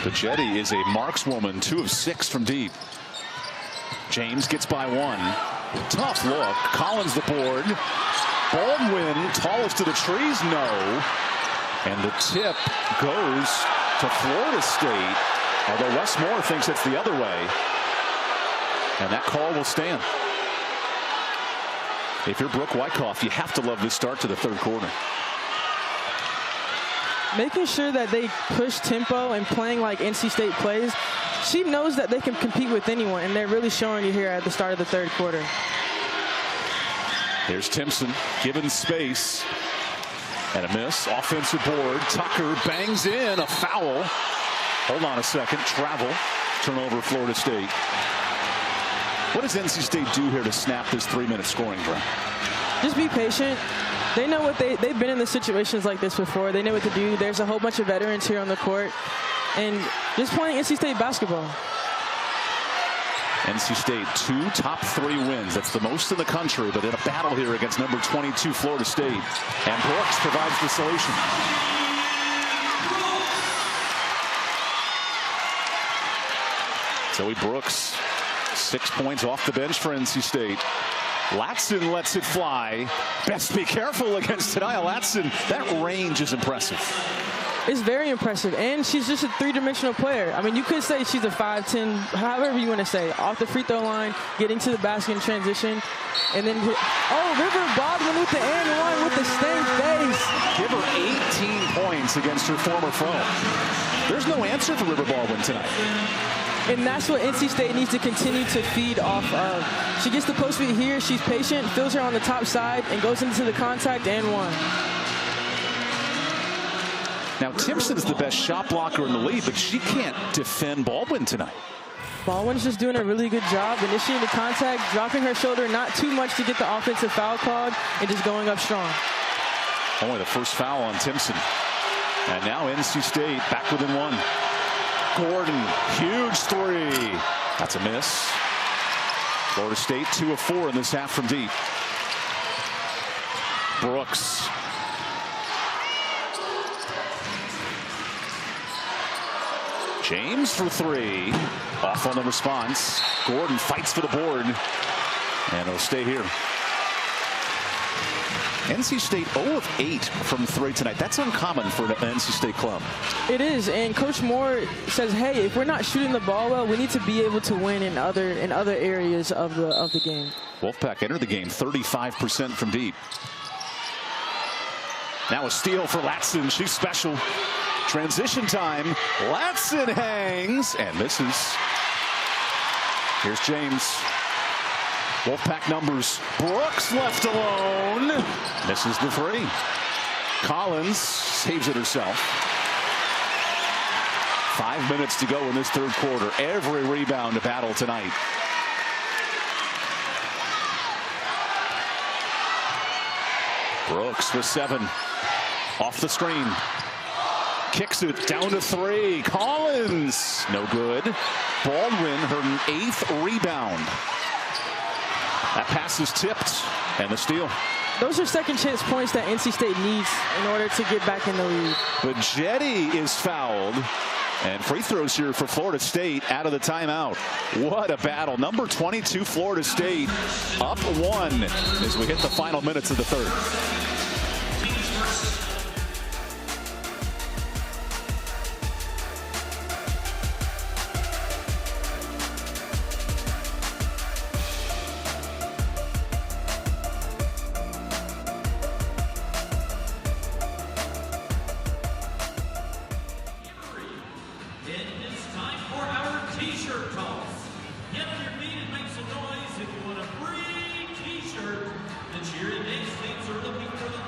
Bajetti is a markswoman, 2 of 6 from deep. James gets by 1. Tough look. Collins the board. Baldwin, tallest to the trees, no. And the tip goes to Florida State, although Wes Moore thinks it's the other way. And that call will stand. If you're Brooke Wyckoff, you have to love this start to the third quarter. Making sure that they push tempo and playing like NC State plays. She knows that they can compete with anyone, and they're really showing you here at the start of the third quarter. Here's Timpson, given space. And a miss. Offensive board. Tucker bangs in. A foul. Hold on a second. Travel. Turnover Florida State. What does NC State do here to snap this 3-minute scoring drought? Just be patient. They know what they've been in the situations like this before. They know what to do. There's a whole bunch of veterans here on the court. And just playing NC State basketball. NC State 2 top 3 wins. That's the most in the country, but in a battle here against number 22 Florida State. And Brooks provides the solution. Zoe Brooks, 6 points off the bench for NC State. Latson lets it fly. Best be careful against Taniya Latson. That range is impressive. It's very impressive, and she's just a three-dimensional player. I mean, you could say she's a 5'10", however you want to say. Off the free throw line, getting to the basket in transition, and then, River Baldwin with the and one with the stank face. Give her 18 points against her former foe. There's no answer for River Baldwin tonight. And that's what NC State needs to continue to feed off of. She gets the post feed here, she's patient, fills her on the top side, and goes into the contact and one. Now, Timpson's the best shot blocker in the league, but she can't defend Baldwin tonight. Baldwin's just doing a really good job initiating the contact, dropping her shoulder not too much to get the offensive foul called, and just going up strong. Only the first foul on Timpson. And now NC State back within one. Gordon, huge three. That's a miss. Florida State 2 of 4 in this half from deep. Brooks. James for 3. Off on the response. Gordon fights for the board. And it'll stay here. NC State 0 of 8 from 3 tonight. That's uncommon for an NC State club. It is, and Coach Moore says, hey, if we're not shooting the ball well, we need to be able to win in other areas of the game. Wolfpack entered the game 35% from deep. Now a steal for Latson. She's special. Transition time. Latson hangs and misses. Here's James. Wolfpack numbers. Brooks left alone. Misses the 3. Collins saves it herself. 5 minutes to go in this third quarter. Every rebound a battle tonight. Brooks with 7. Off the screen. Kicks it down to 3. Collins. No good. Baldwin, her 8th rebound. That pass is tipped, and the steal. Those are second chance points that NC State needs in order to get back in the lead. But Jetty is fouled, and free throws here for Florida State out of the timeout. What a battle. Number 22, Florida State, up 1 as we hit the final minutes of the third. T-shirt toss. Get on your feet and make some noise if you want a free T-shirt. The cheering States are looking for the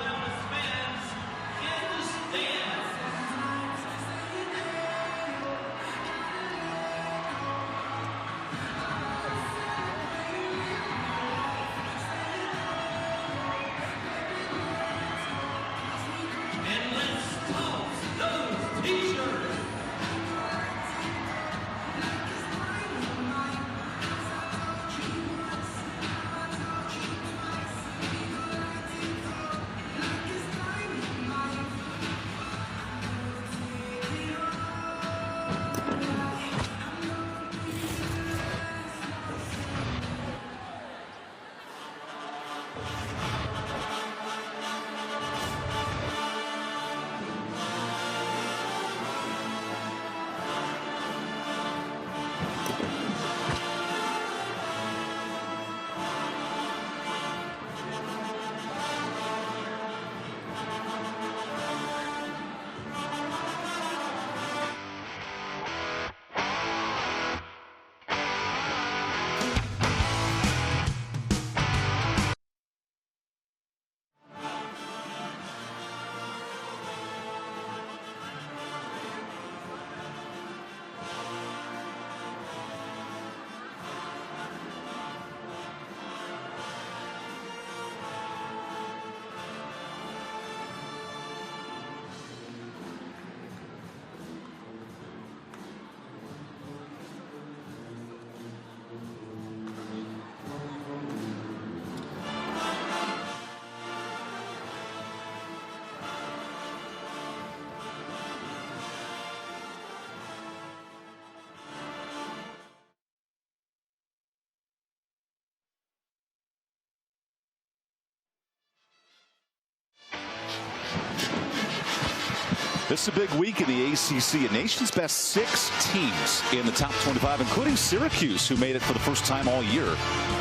This is a big week in the ACC. A nation's best 6 teams in the top 25, including Syracuse, who made it for the first time all year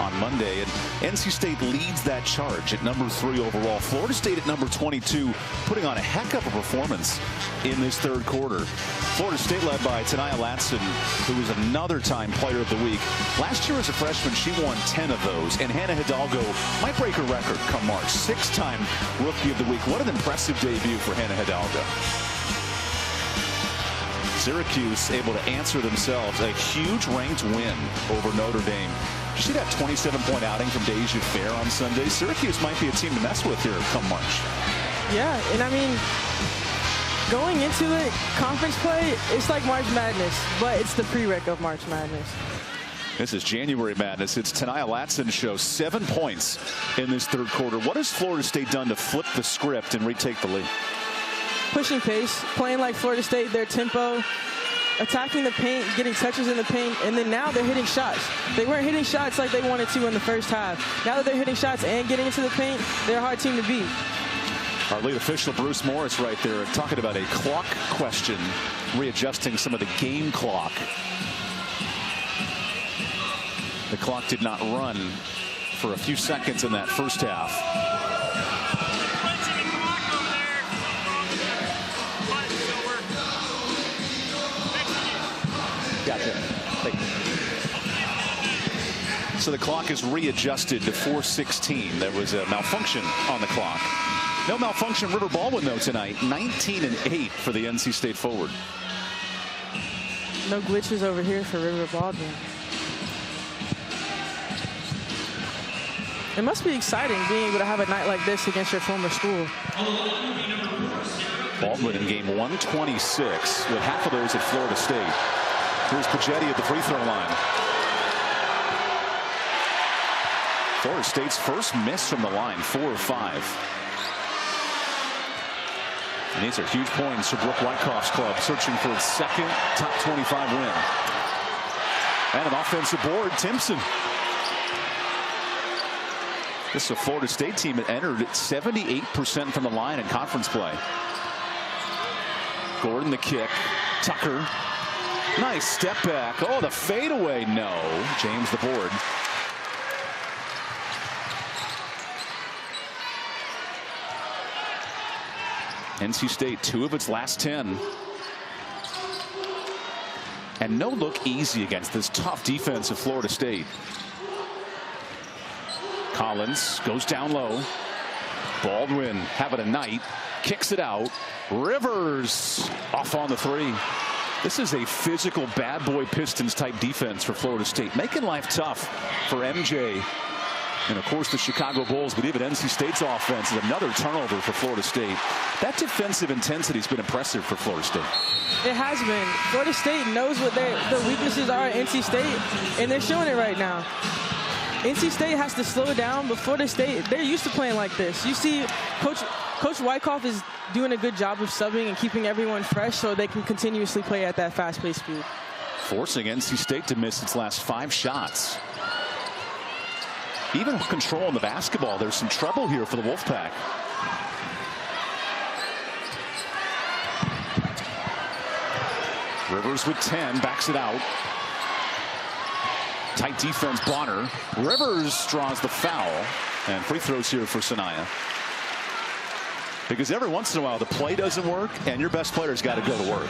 on Monday. And NC State leads that charge at number 3 overall. Florida State at number 22, putting on a heck of a performance in this third quarter. Florida State led by Tania Latson, who was another time player of the week. Last year as a freshman, she won 10 of those. And Hannah Hidalgo might break her record come March. 6-time rookie of the week. What an impressive debut for Hannah Hidalgo. Syracuse able to answer themselves a huge ranked win over Notre Dame. Did you see that 27-point outing from Deja Fair on Sunday? Syracuse might be a team to mess with here come March. Yeah, and I mean, going into it, conference play, it's like March Madness, but it's the prereq of March Madness. This is January Madness. It's Tania Latson's show. 7 points in this third quarter. What has Florida State done to flip the script and retake the lead? Pushing pace, playing like Florida State, their tempo, attacking the paint, getting touches in the paint, and then now they're hitting shots. They weren't hitting shots like they wanted to in the first half. Now that they're hitting shots and getting into the paint, they're a hard team to beat. Our lead official, Bruce Morris, right there, talking about a clock question, readjusting some of the game clock. The clock did not run for a few seconds in that first half. Gotcha. So the clock is readjusted to 4:16. There was a malfunction on the clock. No malfunction River Baldwin though tonight. 19-8 for the NC State forward. No glitches over here for River Baldwin. It must be exciting being able to have a night like this against your former school. Baldwin in game 126 with half of those at Florida State. Here's Pagetti at the free throw line. Florida State's first miss from the line, 4 of 5. And these are huge points for Brooke Wyckoff's club, searching for its second top 25 win. And an offensive board, Timpson. This is a Florida State team that entered at 78% from the line in conference play. Gordon the kick. Tucker. Nice step back. Oh, the fadeaway. No. James the board. NC State 2 of its last 10. And no look easy against this tough defense of Florida State. Collins goes down low. Baldwin having a night. Kicks it out. Rivers off on the 3. This is a physical bad boy Pistons type defense for Florida State, making life tough for MJ and of course the Chicago Bulls. But even NC State's offense is another turnover for Florida State. That defensive intensity has been impressive for Florida State. It has been. Florida State knows what their weaknesses are at NC State, and they're showing it right now. NC State has to slow down, but Florida State, they're used to playing like this. You see Coach Wyckoff is doing a good job of subbing and keeping everyone fresh so they can continuously play at that fast-paced speed. Forcing NC State to miss its last 5 shots. Even controlling the basketball, there's some trouble here for the Wolfpack. Rivers with 10, backs it out. Tight defense, Bonner. Rivers draws the foul, and free throws here for Sanaya. Because every once in a while the play doesn't work and your best player's got to go to work.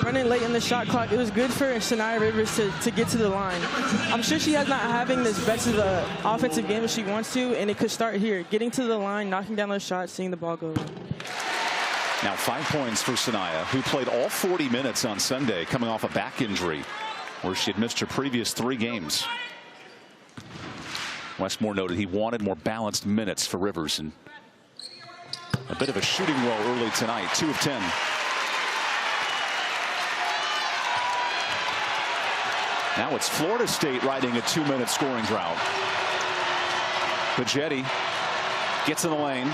Running late in the shot clock, it was good for Sanaya Rivers to get to the line. I'm sure she has not having this best of the offensive game as she wants to, and it could start here. Getting to the line, knocking down those shots, seeing the ball go in. Now 5 points for Sanaya, who played all 40 minutes on Sunday, coming off a back injury where she had missed her previous 3 games. Westmore noted he wanted more balanced minutes for Rivers, and a bit of a shooting role early tonight. 2 of 10. Now it's Florida State riding a 2-minute scoring drought. Pagetti gets in the lane.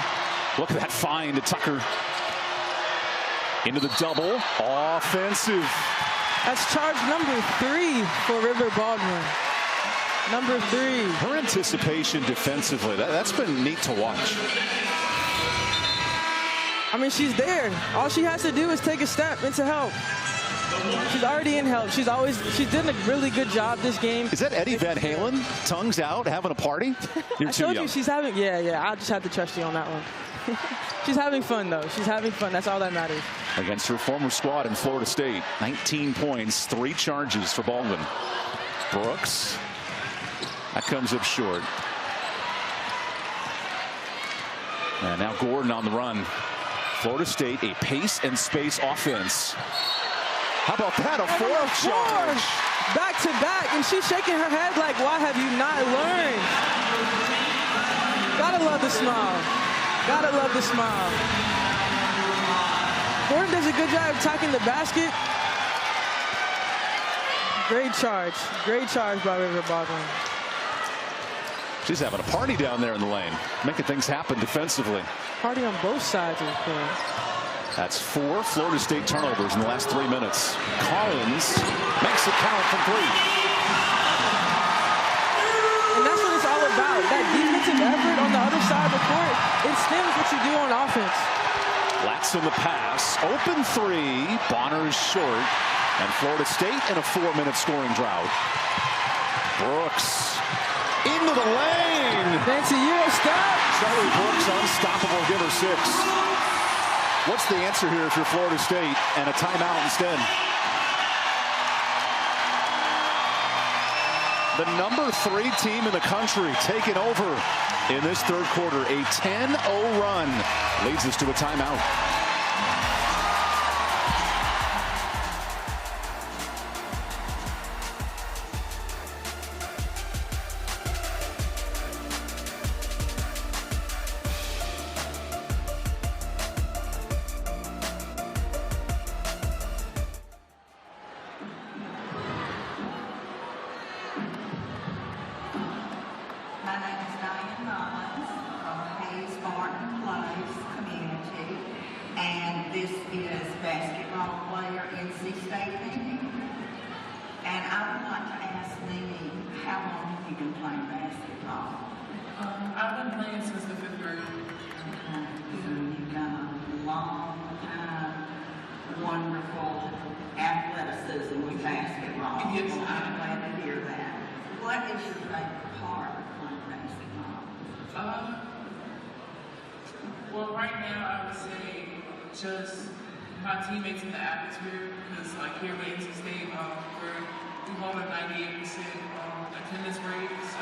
Look at that find to Tucker. Into the double. Offensive. That's charge number 3 for River Baldwin. Number 3. Her anticipation defensively, that's been neat to watch. I mean, she's there. All she has to do is take a step into help. She's already in help. She's done a really good job this game. Is that Eddie Van Halen? Tongues out, having a party? You're I too told young. you she's having, yeah. I just had to trust you on that one. She's having fun, though. She's having fun. That's all that matters. Against her former squad in Florida State. 19 points, 3 charges for Baldwin. Brooks. That comes up short. And now Gordon on the run. Florida State, a pace and space offense. How about that? A fourth charge. Back to back. And she's shaking her head like, why have you not learned? Gotta love the smile. Gotta love the smile. Gordon does a good job of attacking the basket. Great charge. Great charge by River Baldwin. She's having a party down there in the lane, making things happen defensively. Party on both sides of the court. That's 4 Florida State turnovers in the last 3 minutes. Collins makes it count from 3. And that's what it's all about. That defensive effort on the other side of the court, it stems what you do on offense. Lax in the pass. Open 3. Bonner's short. And Florida State in a 4-minute scoring drought. Brooks into the lane. Fancy Euro step. Shelly Brooks unstoppable. Give her 6. What's the answer here if you're Florida State and a timeout instead? The number 3 team in the country taking over in this third quarter. A 10-0 run leads us to a timeout. Well, right now I would say just my teammates in the atmosphere, because like here at NC State, we hold a 98% attendance rate, so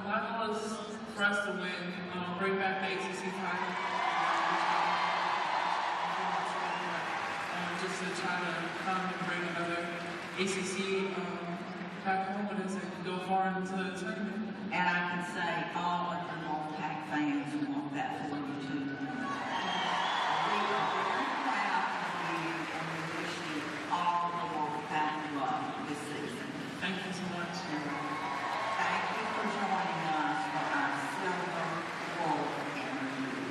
my goal is for us to win, bring back the ACC title. Just to try to come and bring another ACC back home with us and go far into the tournament. And I can say all of the Wolfpack fans want that for you too. We are very proud of you and we wish you all the Wolfpack love this season. Thank you so much. Thank you for joining us for our Silver Wolf interview.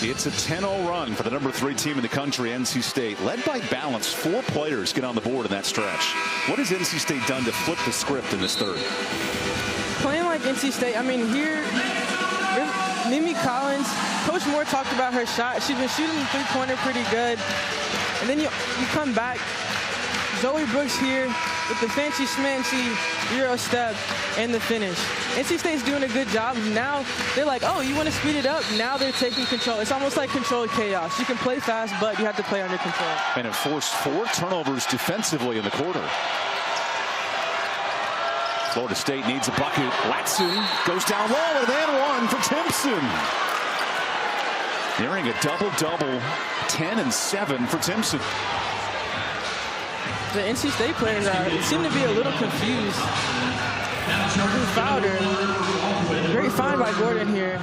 It's a 10-0 run for the number 3 team in the country, NC State. Led by balance, 4 players get on the board in that stretch. What has NC State done to flip the script in this third? Playing like NC State, I mean, here, Mimi Collins, Coach Moore talked about her shot. She's been shooting the three-pointer pretty good. And then you come back, Zoe Brooks here with the fancy schmancy Euro step and the finish. NC State's doing a good job. Now they're like, oh, you want to speed it up? Now they're taking control. It's almost like controlled chaos. You can play fast, but you have to play under control. And it forced 4 turnovers defensively in the quarter. Florida State needs a bucket. Latson goes down low and then one for Timpson. Nearing a double-double, 10 and 7 for Timpson. The NC State players seem to be a little confused. Who fouled her? Great find by Gordon here.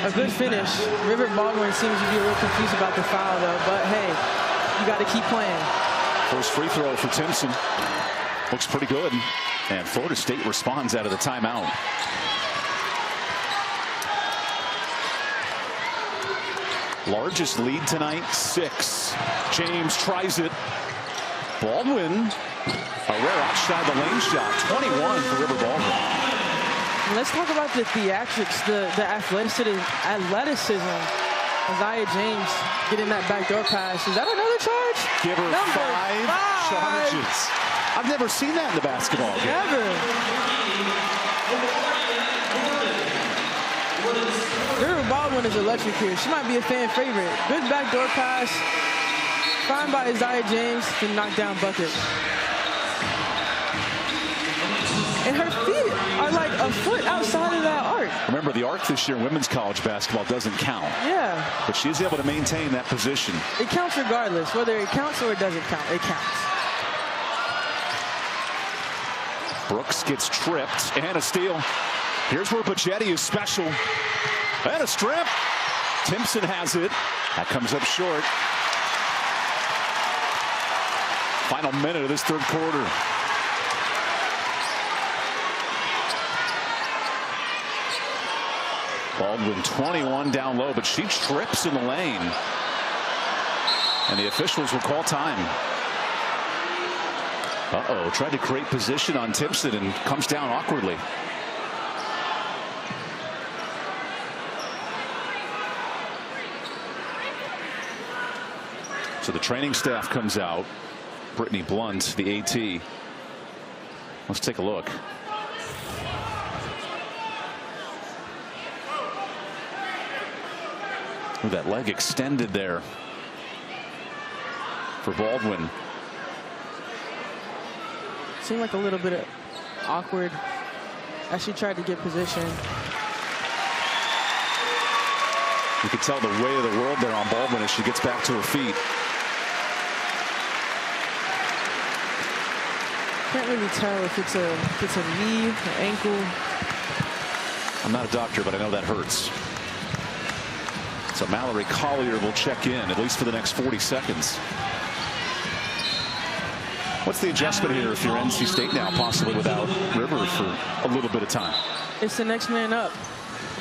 A good finish. River Baldwin seems to be a little confused about the foul, though. But hey, you got to keep playing. First free throw for Timpson. Looks pretty good. And Florida State responds out of the timeout. Largest lead tonight, 6. James tries it. Baldwin, a rare outside the lane shot, 21 for River Baldwin. Let's talk about the theatrics, the athleticism. Isaiah James getting that backdoor pass. Is that another charge? Give her five charges. I've never seen that in the basketball game. Never. River Baldwin is electric here. She might be a fan favorite. Good backdoor pass. Found by Isaiah James to knock down bucket. And her feet are like a foot outside of that arc. Remember, the arc this year in women's college basketball doesn't count. Yeah. But she is able to maintain that position. It counts regardless. Whether it counts or it doesn't count, it counts. Brooks gets tripped and a steal. Here's where Pachetti is special. And a strip. Timpson has it. That comes up short. Final minute of this third quarter. Baldwin 21 down low, but she trips in the lane. And the officials will call time. Uh-oh, tried to create position on Timpson and comes down awkwardly. So the training staff comes out. Brittany Blunt, the AT. Let's take a look. Ooh, that leg extended there for Baldwin. Seemed like a little bit awkward as she tried to get position. You could tell the way of the world there on Baldwin as she gets back to her feet. Can't really tell if it's a knee, an ankle. I'm not a doctor, but I know that hurts. So Mallory Collier will check in, at least for the next 40 seconds. What's the adjustment here if you're NC State now, possibly without River for a little bit of time? It's the next man up.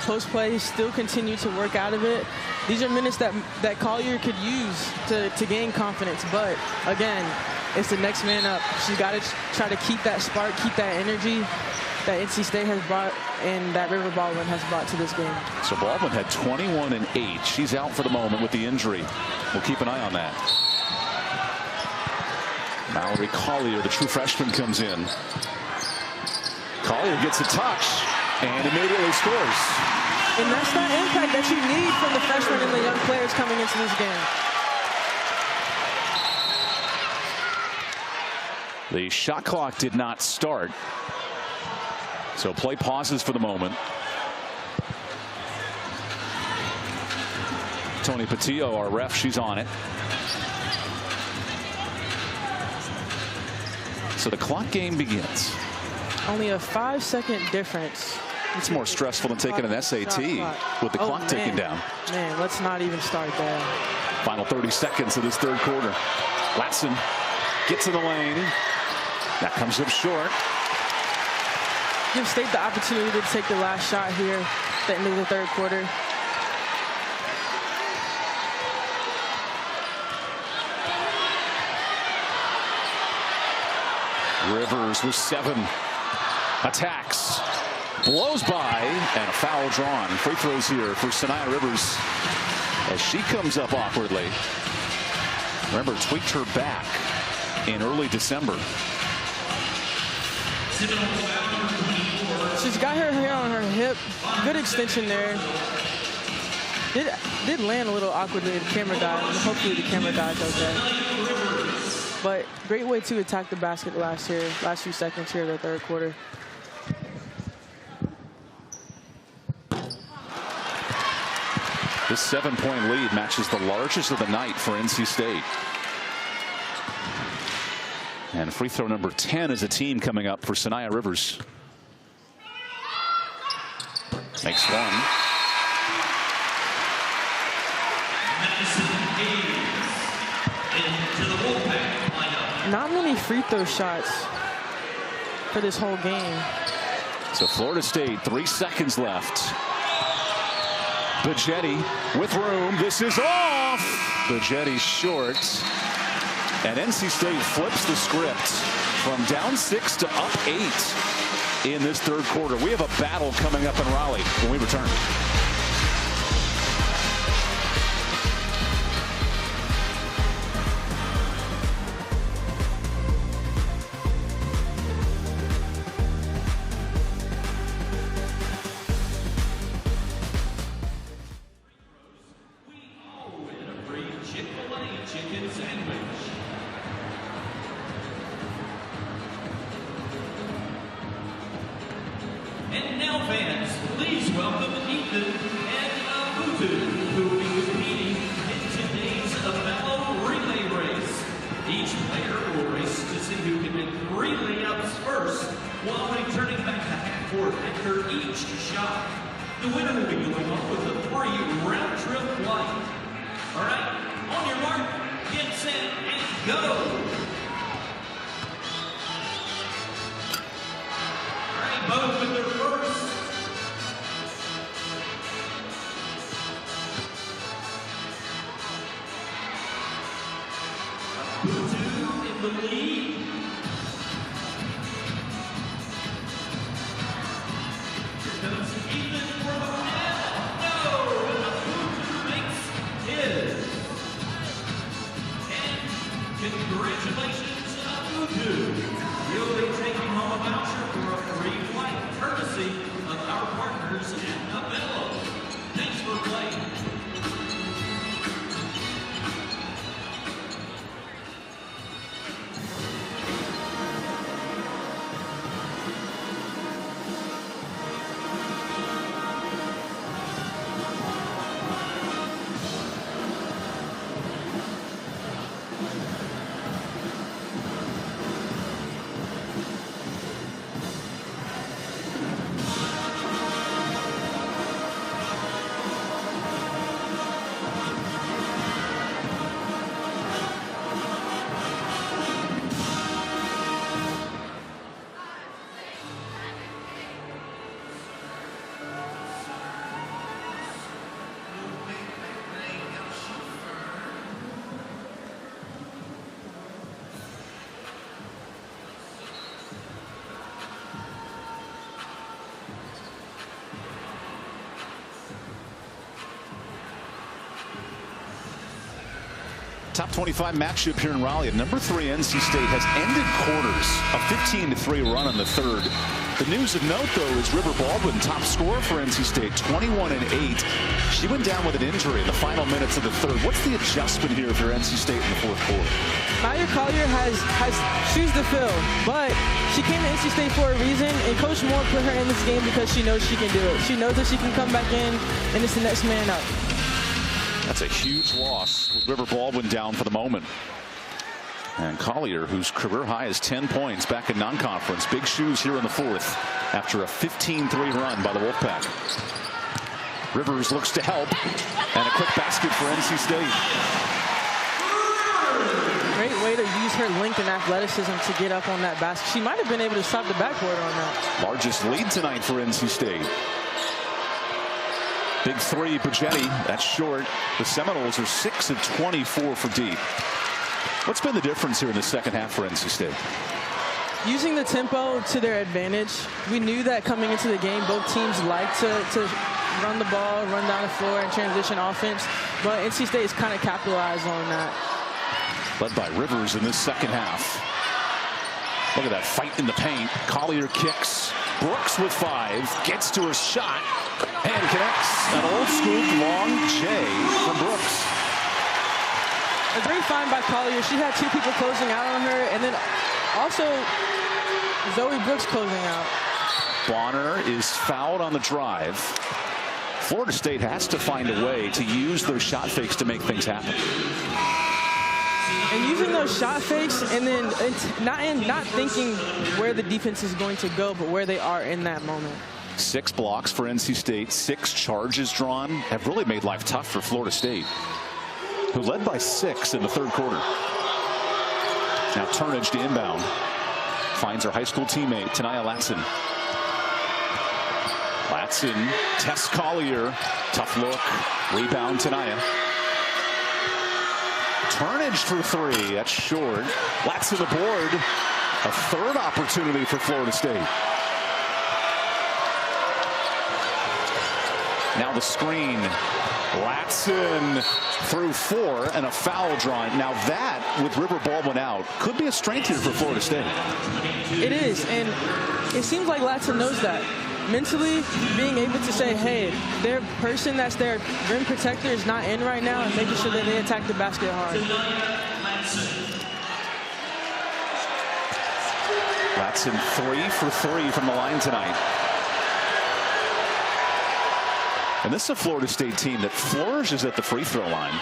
Post play, still continue to work out of it. These are minutes that Collier could use to gain confidence. But again, it's the next man up. She's got to try to keep that spark, keep that energy that NC State has brought and that River Baldwin has brought to this game. So Baldwin had 21 and 8. She's out for the moment with the injury. We'll keep an eye on that. Mallory Collier, the true freshman, comes in. Collier gets a touch and immediately scores. And that's that impact that you need from the freshmen and the young players coming into this game. The shot clock did not start. So play pauses for the moment. Tony Patillo, our ref, she's on it. So the clock game begins. Only a 5-second difference. It's more stressful than taking an SAT with the clock ticking down. Man, let's not even start there. Final 30 seconds of this third quarter. Latson gets in the lane. That comes up short. Give State the opportunity to take the last shot here at the end of the third quarter. Rivers with 7. Attacks. Blows by and a foul drawn. Free throws here for Sanaya Rivers as she comes up awkwardly. Remember, tweaked her back in early December. She's got her hair on her hip. Good extension there. Did land a little awkwardly. The camera guy. Hopefully the camera guy's okay. But great way to attack the basket last few seconds here of the third quarter. This 7-point lead matches the largest of the night for NC State. And free throw number 10 is a team coming up for Sanaya Rivers. Makes one. Not many free throw shots for this whole game. So Florida State, 3 seconds left. Bajetti with room. This is off. Bajetti short. And NC State flips the script from down 6 to up 8 in this third quarter. We have a battle coming up in Raleigh when we return. And now, fans, please welcome Ethan and Abudu, who will be competing in today's Avello relay race. Each player will race to see who can make 3 layups first, while returning back to half court after each shot. The winner will be going off with a 3-round trip flight. All right, on your mark, get set, and go. Both with their first. Abudu in the lead. Here comes Ethan for the now. No, Abudu makes his. And congratulations, Abudu. You'll be taking home a voucher for a free flight, courtesy of our partners at Avello. Thanks for playing. Top 25 matchup here in Raleigh. Number 3 NC State has ended quarters. A 15-3 run in the third. The news of note, though, is River Baldwin, top scorer for NC State, 21 and 8. She went down with an injury in the final minutes of the third. What's the adjustment here for NC State in the fourth quarter? Maya Collier has shoes to fill, but she came to NC State for a reason, and Coach Moore put her in this game because she knows she can do it. She knows that she can come back in, and it's the next man up. That's a huge loss with River Baldwin down for the moment. And Collier, whose career high is 10 points back in non-conference. Big shoes here in the fourth after a 15-3 run by the Wolfpack. Rivers looks to help, and a quick basket for NC State. Great way to use her length and athleticism to get up on that basket. She might have been able to stop the backboard on that. Largest lead tonight for NC State. Big 3, Bajetti. That's short. The Seminoles are 6 of 24 for deep. What's been the difference here in the second half for NC State? Using the tempo to their advantage. We knew that coming into the game, both teams like to run the ball, run down the floor, and transition offense. But NC State has kind of capitalized on that. Led by Rivers in this second half. Look at that fight in the paint. Collier kicks. Brooks with 5. Gets to her shot. And connects. An old scoop long J from Brooks. A great find by Collier. She had two people closing out on her, and then also Zoe Brooks closing out. Bonner is fouled on the drive. Florida State has to find a way to use those shot fakes to make things happen. And using those shot fakes, and then not thinking where the defense is going to go, but where they are in that moment. 6 blocks for NC State, 6 charges drawn, have really made life tough for Florida State, who led by 6 in the third quarter. Now Turnage to inbound. Finds her high school teammate, Tanaya Latson. Latson tests Collier. Tough look. Rebound, Tanaya. Turnage for 3. That's short. Latson the board. A third opportunity for Florida State. Now the screen. Latson through 4 and a foul drawn. Now that, with River Baldwin out, could be a strength here for Florida State. It is, and it seems like Latson knows that. Mentally, being able to say, hey, their person that's their rim protector is not in right now, and making sure that they attack the basket hard. Latson 3 for 3 from the line tonight. And this is a Florida State team that flourishes at the free throw line,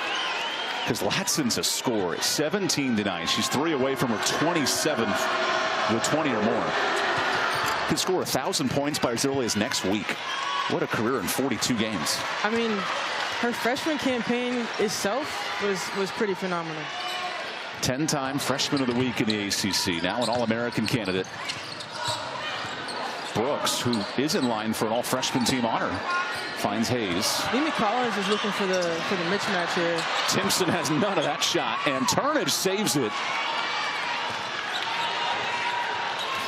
because Latson's a scorer. 17 tonight. She's 3 away from her 27th with 20 or more. Could score 1,000 points by as early as next week. What a career in 42 games. I mean, her freshman campaign itself was pretty phenomenal. 10-time freshman of the week in the ACC. Now an All-American candidate. Brooks, who is in line for an all-freshman team honor, finds Hayes. Mimi Collins is looking for the mismatch here. Timpson has none of that shot, and Turnage saves it.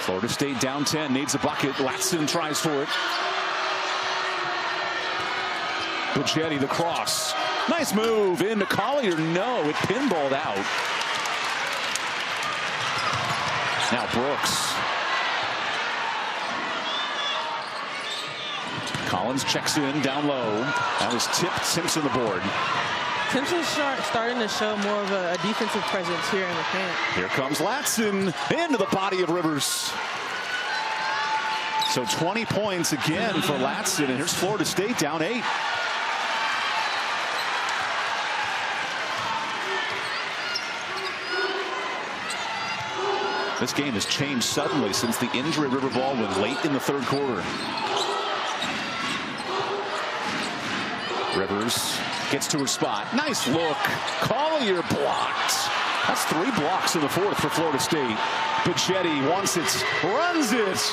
Florida State down 10, needs a bucket. Latson tries for it. Bugetti the cross. Nice move into Collier. No, it pinballed out. Now Brooks. Collins checks in down low. That was tipped. Simpson the board. Timpson's starting to show more of a defensive presence here in the paint. Here comes Latson into the body of Rivers. So 20 points again for Latson, and here's Florida State down 8. This game has changed suddenly since the injury of River Baldwin late in the third quarter. Rivers gets to her spot. Nice look. Collier blocked. That's 3 blocks in the fourth for Florida State. Bugetti wants it, runs it,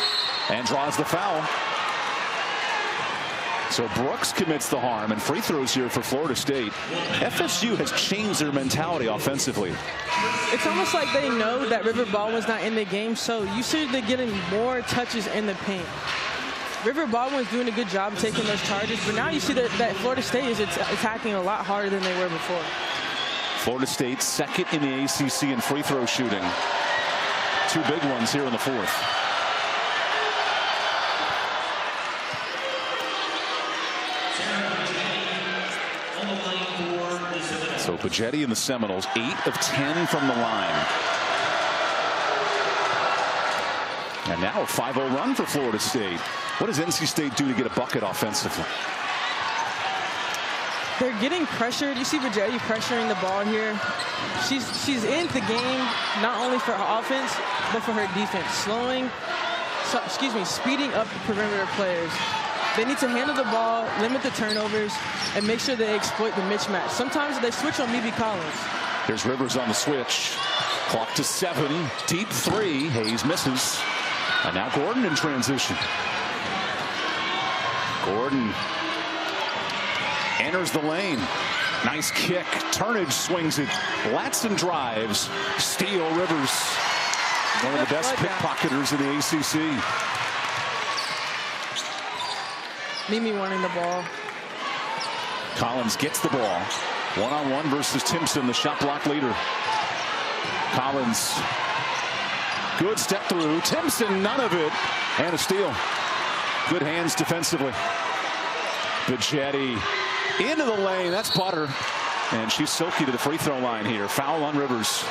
and draws the foul. So Brooks commits the harm, and free throws here for Florida State. FSU has changed their mentality offensively. It's almost like they know that River Baldwin's not in the game, so you see they're getting more touches in the paint. River Baldwin's doing a good job of taking those charges, but now you see that Florida State is attacking a lot harder than they were before. Florida State second in the ACC in free throw shooting. 2 big ones here in the fourth. So Bugetti and the Seminoles 8 of 10 from the line. And now a 5-0 run for Florida State. What does NC State do to get a bucket offensively? They're getting pressured. You see Bugetti pressuring the ball here. She's in the game not only for her offense, but for her defense. Speeding up the perimeter players. They need to handle the ball, limit the turnovers, and make sure they exploit the mismatch. Sometimes they switch on Mimi Collins. Here's Rivers on the switch. Clock to 7. Deep 3. Hayes misses. And now Gordon in transition. Gordon enters the lane. Nice kick. Turnage swings it. Latson drives. Steal Rivers. One of the best pickpocketers in the ACC. Mimi wanting the ball. Collins gets the ball. One-on-one versus Timpson, the shot block leader. Collins. Good step through. Timpson, none of it. And a steal. Good hands defensively. Bugetti into the lane. That's butter. And she's silky to the free throw line here. Foul on Rivers.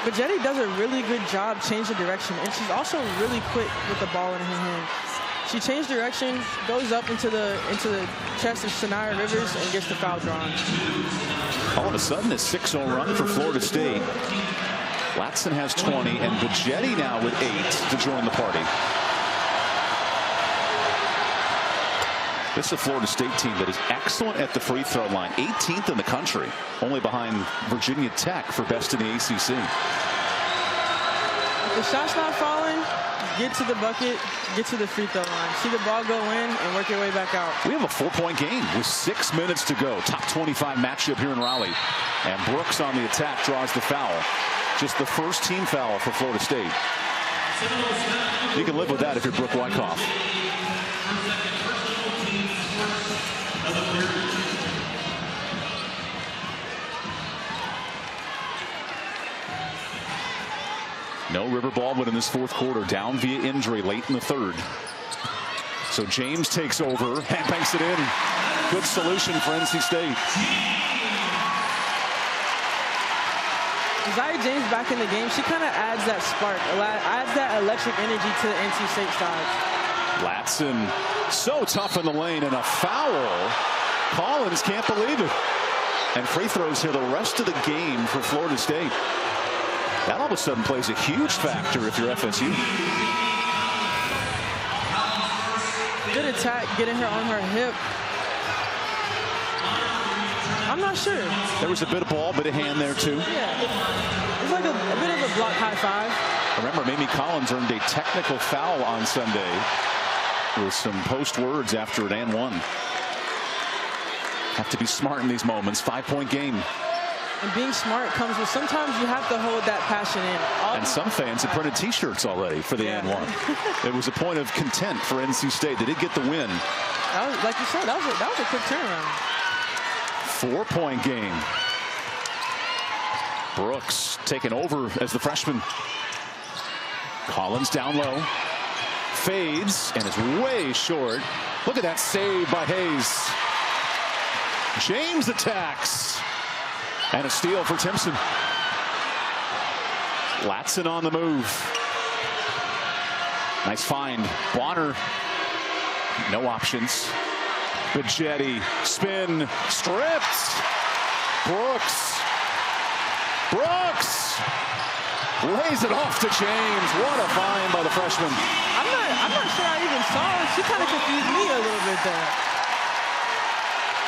But Jetty does a really good job changing direction, and she's also really quick with the ball in her hand. She changed direction, goes up into the chest of Sanaya Rivers, and gets the foul drawn. All of a sudden, a 6-0 run for Florida State. Latson has 20, and Bajetti now with 8 to join the party. This is a Florida State team that is excellent at the free throw line, 18th in the country, only behind Virginia Tech for best in the ACC. If the shot's not falling, get to the bucket, get to the free throw line. See the ball go in and work your way back out. We have a 4-point game with 6 minutes to go. Top 25 matchup here in Raleigh. And Brooks on the attack draws the foul. Just the first team foul for Florida State. You can live with that if you're Brooke Wyckoff. No River Baldwin in this fourth quarter, down via injury late in the third. So James takes over and banks it in. Good solution for NC State. Zaya James back in the game, she kind of adds that spark, adds that electric energy to the NC State side. Latson so tough in the lane, and a foul. Collins can't believe it. And free throws here the rest of the game for Florida State. That all of a sudden plays a huge factor if you're FSU. Good attack, getting her on her hip. I'm not sure. There was a bit of ball, bit of hand there too. Yeah, it's like a bit of a block high five. Remember, Mamie Collins earned a technical foul on Sunday with some post words after an and one. Have to be smart in these moments. 5-point game. And being smart comes with sometimes you have to hold that passion in. And some fans have printed T-shirts already for the and one. It was a point of content for NC State. They did get the win. That was, like you said, that was a quick turnaround. 4-point game. Brooks taking over as the freshman. Collins down low. Fades and is way short. Look at that save by Hayes. James attacks. And a steal for Timpson. Latson on the move. Nice find. Bonner. No options. Bajetti. Spin. Stripped. Brooks. Brooks. Lays it off to James. What a find by the freshman. I'm not sure I even saw it. She kind of confused me a little bit there.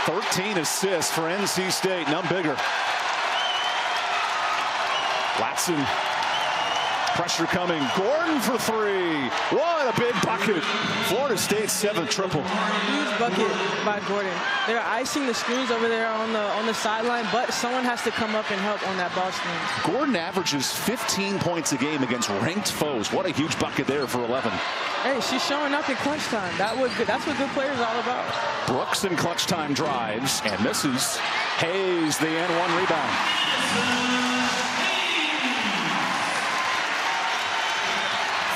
13 assists for NC State. None bigger. Latson. Pressure coming. Gordon for three. What a big bucket. Florida State's 7th triple. Huge bucket by Gordon. They're icing the screens over there on the sideline, but someone has to come up and help on that ball screen. Gordon averages 15 points a game against ranked foes. What a huge bucket there for 11. Hey, she's showing up in clutch time. That's what good players are all about. Brooks in clutch time drives and misses. Hayes the and one rebound.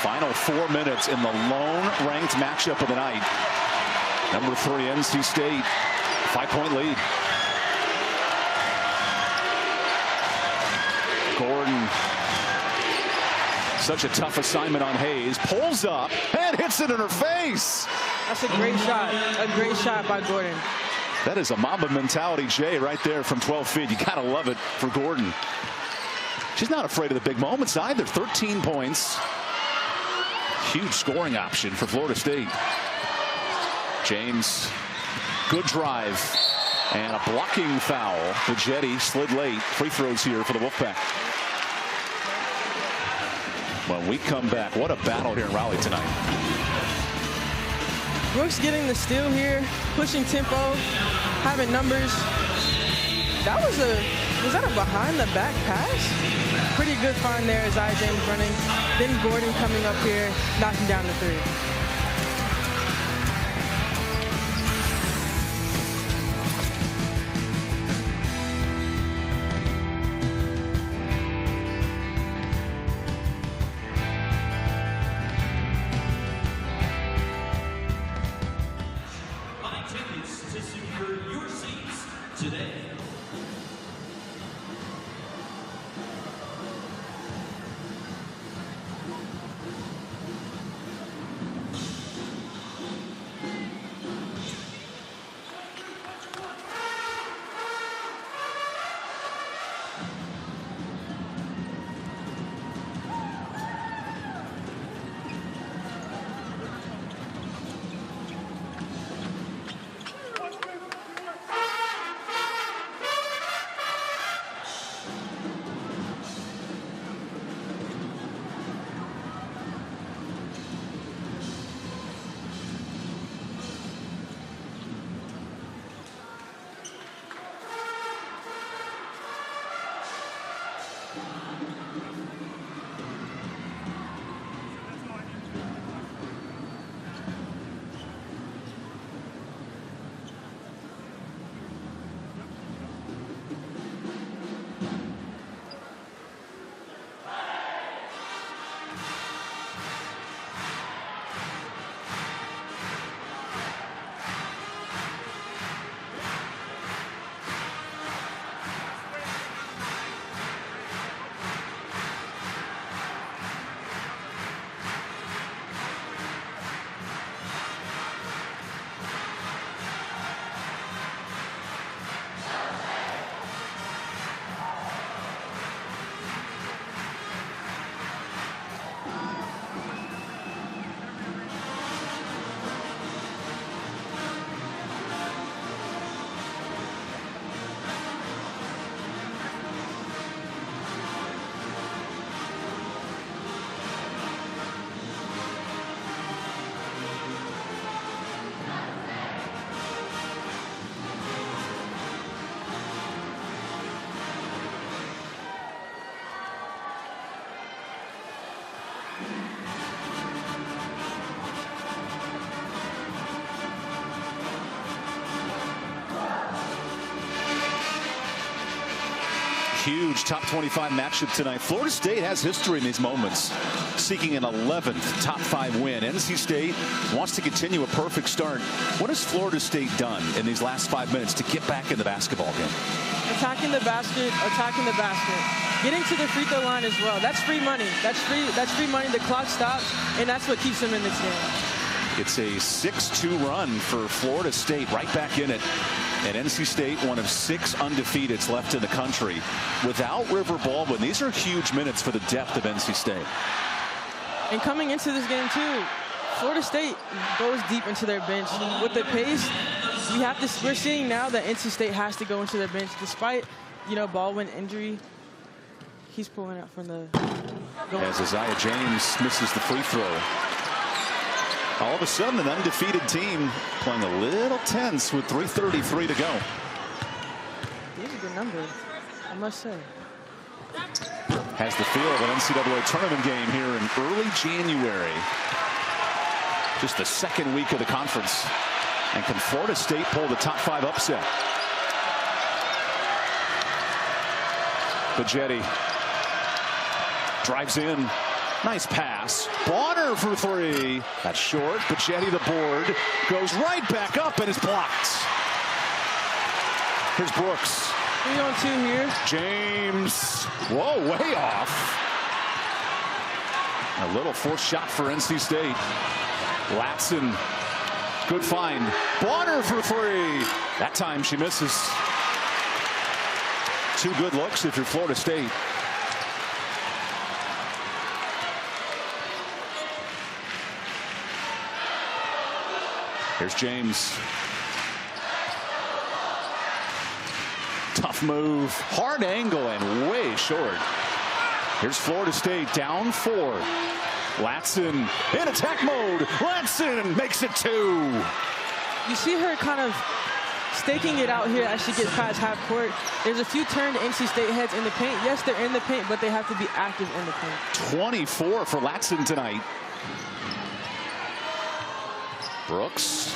Final 4 minutes in the lone ranked matchup of the night. Number 3 NC State, 5-point lead. Gordon, such a tough assignment on Hayes, pulls up and hits it in her face. That's a great shot by Gordon. That is a Mamba mentality, Jay, right there from 12 feet. You gotta love it for Gordon. She's not afraid of the big moments either. 13 points. Huge scoring option for Florida State. James, good drive and a blocking foul. Bajetti slid late. Free throws here for the Wolfpack. When we come back, what a battle here in Raleigh tonight. Brooks getting the steal here, pushing tempo, having numbers. Was that a behind the back pass? Pretty good find there as Zaya James running. Then Gordon coming up here, knocking down the three. Buy tickets to secure your seats today. Huge top 25 matchup tonight. Florida State has history in these moments, seeking an 11th top 5 win. NC State wants to continue a perfect start. What has Florida State done in these last 5 minutes to get back in the basketball game? Attacking the basket, getting to the free throw line as well. That's free money. That's free money. The clock stops, and that's what keeps them in this game. It's a 6-2 run for Florida State, right back in it. And NC State, one of 6 undefeateds left in the country. Without River Baldwin, these are huge minutes for the depth of NC State. And coming into this game too, Florida State goes deep into their bench. With the pace, we're seeing now that NC State has to go into their bench, despite, Baldwin injury. He's pulling out from the. As Isaiah James misses the free throw. All of a sudden, an undefeated team playing a little tense with 3:33 to go. These are good numbers, I must say. Has the feel of an NCAA tournament game here in early January. Just the second week of the conference. And can Florida State pull the top 5 upset? Pagetti drives in. Nice pass. Bonner for 3. That's short. Pagetti the board. Goes right back up and is blocked. Here's Brooks. 3-on-2 here. James. Whoa, way off. A little forced shot for NC State. Latson. Good find. Bonner for 3. That time she misses. 2 good looks if you're Florida State. Here's James. Tough move. Hard angle and way short. Here's Florida State down 4. Latson in attack mode. Latson makes it 2. You see her kind of staking it out here as she gets past half court. There's a few turned NC State heads in the paint. Yes, they're in the paint, but they have to be active in the paint. 24 for Latson tonight. Brooks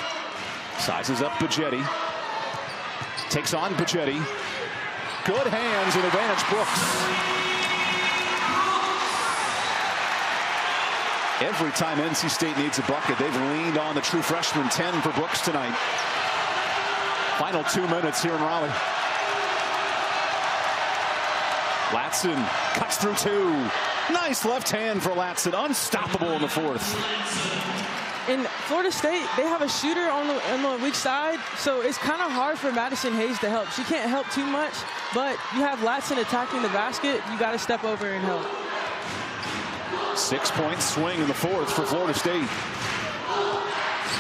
sizes up Pagetti. Takes on Pagetti. Good hands and advantage Brooks. Every time NC State needs a bucket, they've leaned on the true freshman. 10 for Brooks tonight. Final 2 minutes here in Raleigh. Latson cuts through 2. Nice left hand for Latson. Unstoppable in the 4th. In Florida State, they have a shooter on the weak side, so it's kind of hard for Madison Hayes to help. She can't help too much, but you have Latson attacking the basket. You got to step over and help. 6-point swing in the 4th for Florida State.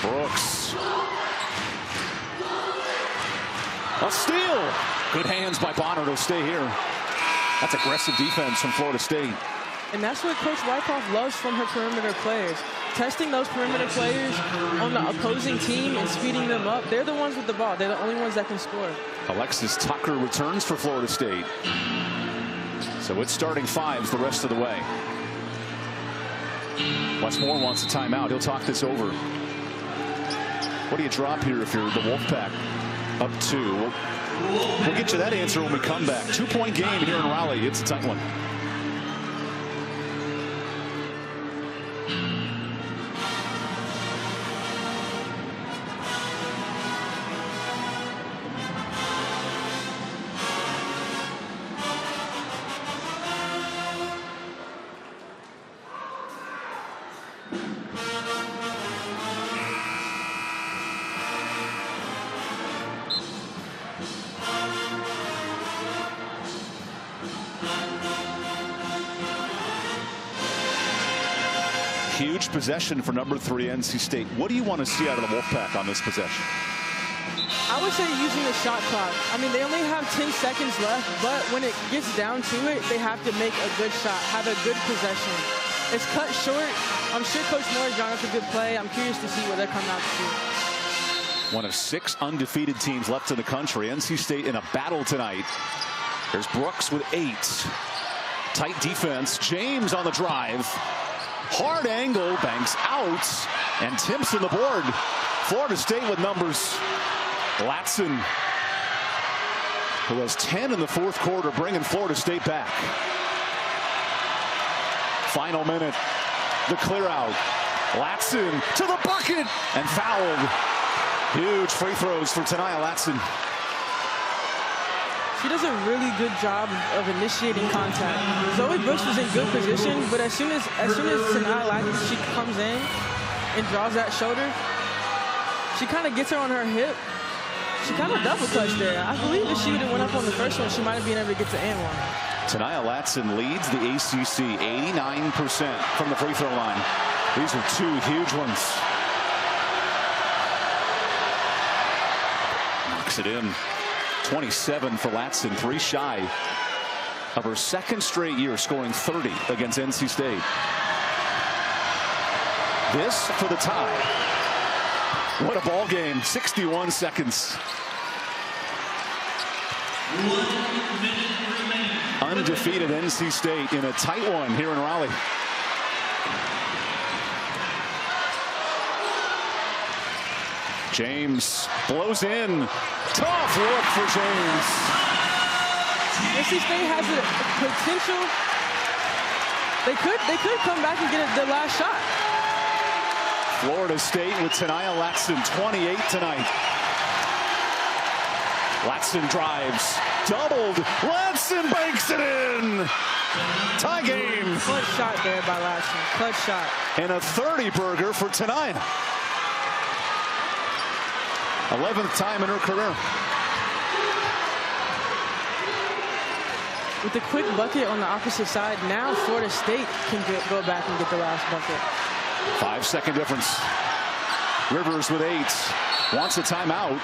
Brooks. A steal. Good hands by Bonner to stay here. That's aggressive defense from Florida State. And that's what Coach Wyckoff loves from her perimeter players. Testing those perimeter players on the opposing team and speeding them up. They're the ones with the ball. They're the only ones that can score. Alexis Tucker returns for Florida State. So it's starting 5s the rest of the way. Wes Moore wants a timeout. He'll talk this over. What do you drop here if you're the Wolfpack? Up 2. We'll get you that answer when we come back. 2-point game here in Raleigh. It's a tight one. Huge possession for number 3 NC State. What do you want to see out of the Wolfpack on this possession? I would say using the shot clock. I mean, they only have 10 seconds left, but when it gets down to it, they have to make a good shot, have a good possession. It's cut short. I'm sure Coach Moore is drawing up a good play. I'm curious to see what they're coming out to do. One of 6 undefeated teams left in the country. NC State in a battle tonight. There's Brooks with 8. Tight defense. James on the drive. Hard angle, banks out, and Timpson the board. Florida State with numbers. Latson who has 10 in the fourth quarter, bringing Florida State back. Final minute, the clear out. Latson to the bucket and fouled. Huge free throws for Tania Latson. She does a really good job of initiating contact. Zoe Brooks was in good position, but as soon as Tania Latson, she comes in and draws that shoulder, she kind of gets her on her hip. She kind of double touched there. I believe if she would have went up on the first one, she might have been able to get to and one. Tania Latson leads the ACC 89% from the free throw line. These are two huge ones. Knocks it in. 27 for Latson, 3 shy of her second straight year scoring 30 against NC State. This for the tie. What a ball game. 61 seconds. 1 minute remaining. Undefeated NC State in a tight one here in Raleigh. James blows in. Tough look for James. NC State has the potential. They could come back and get the last shot. Florida State with Tania Latson, 28 tonight. Latson drives, doubled. Latson banks it in. Tie game. Clutch shot there by Latson. Clutch shot. And a 30-burger for Tania. 11th time in her career. With the quick bucket on the opposite side, now Florida State can go back and get the last bucket. 5-second difference. Rivers with 8. Wants a timeout.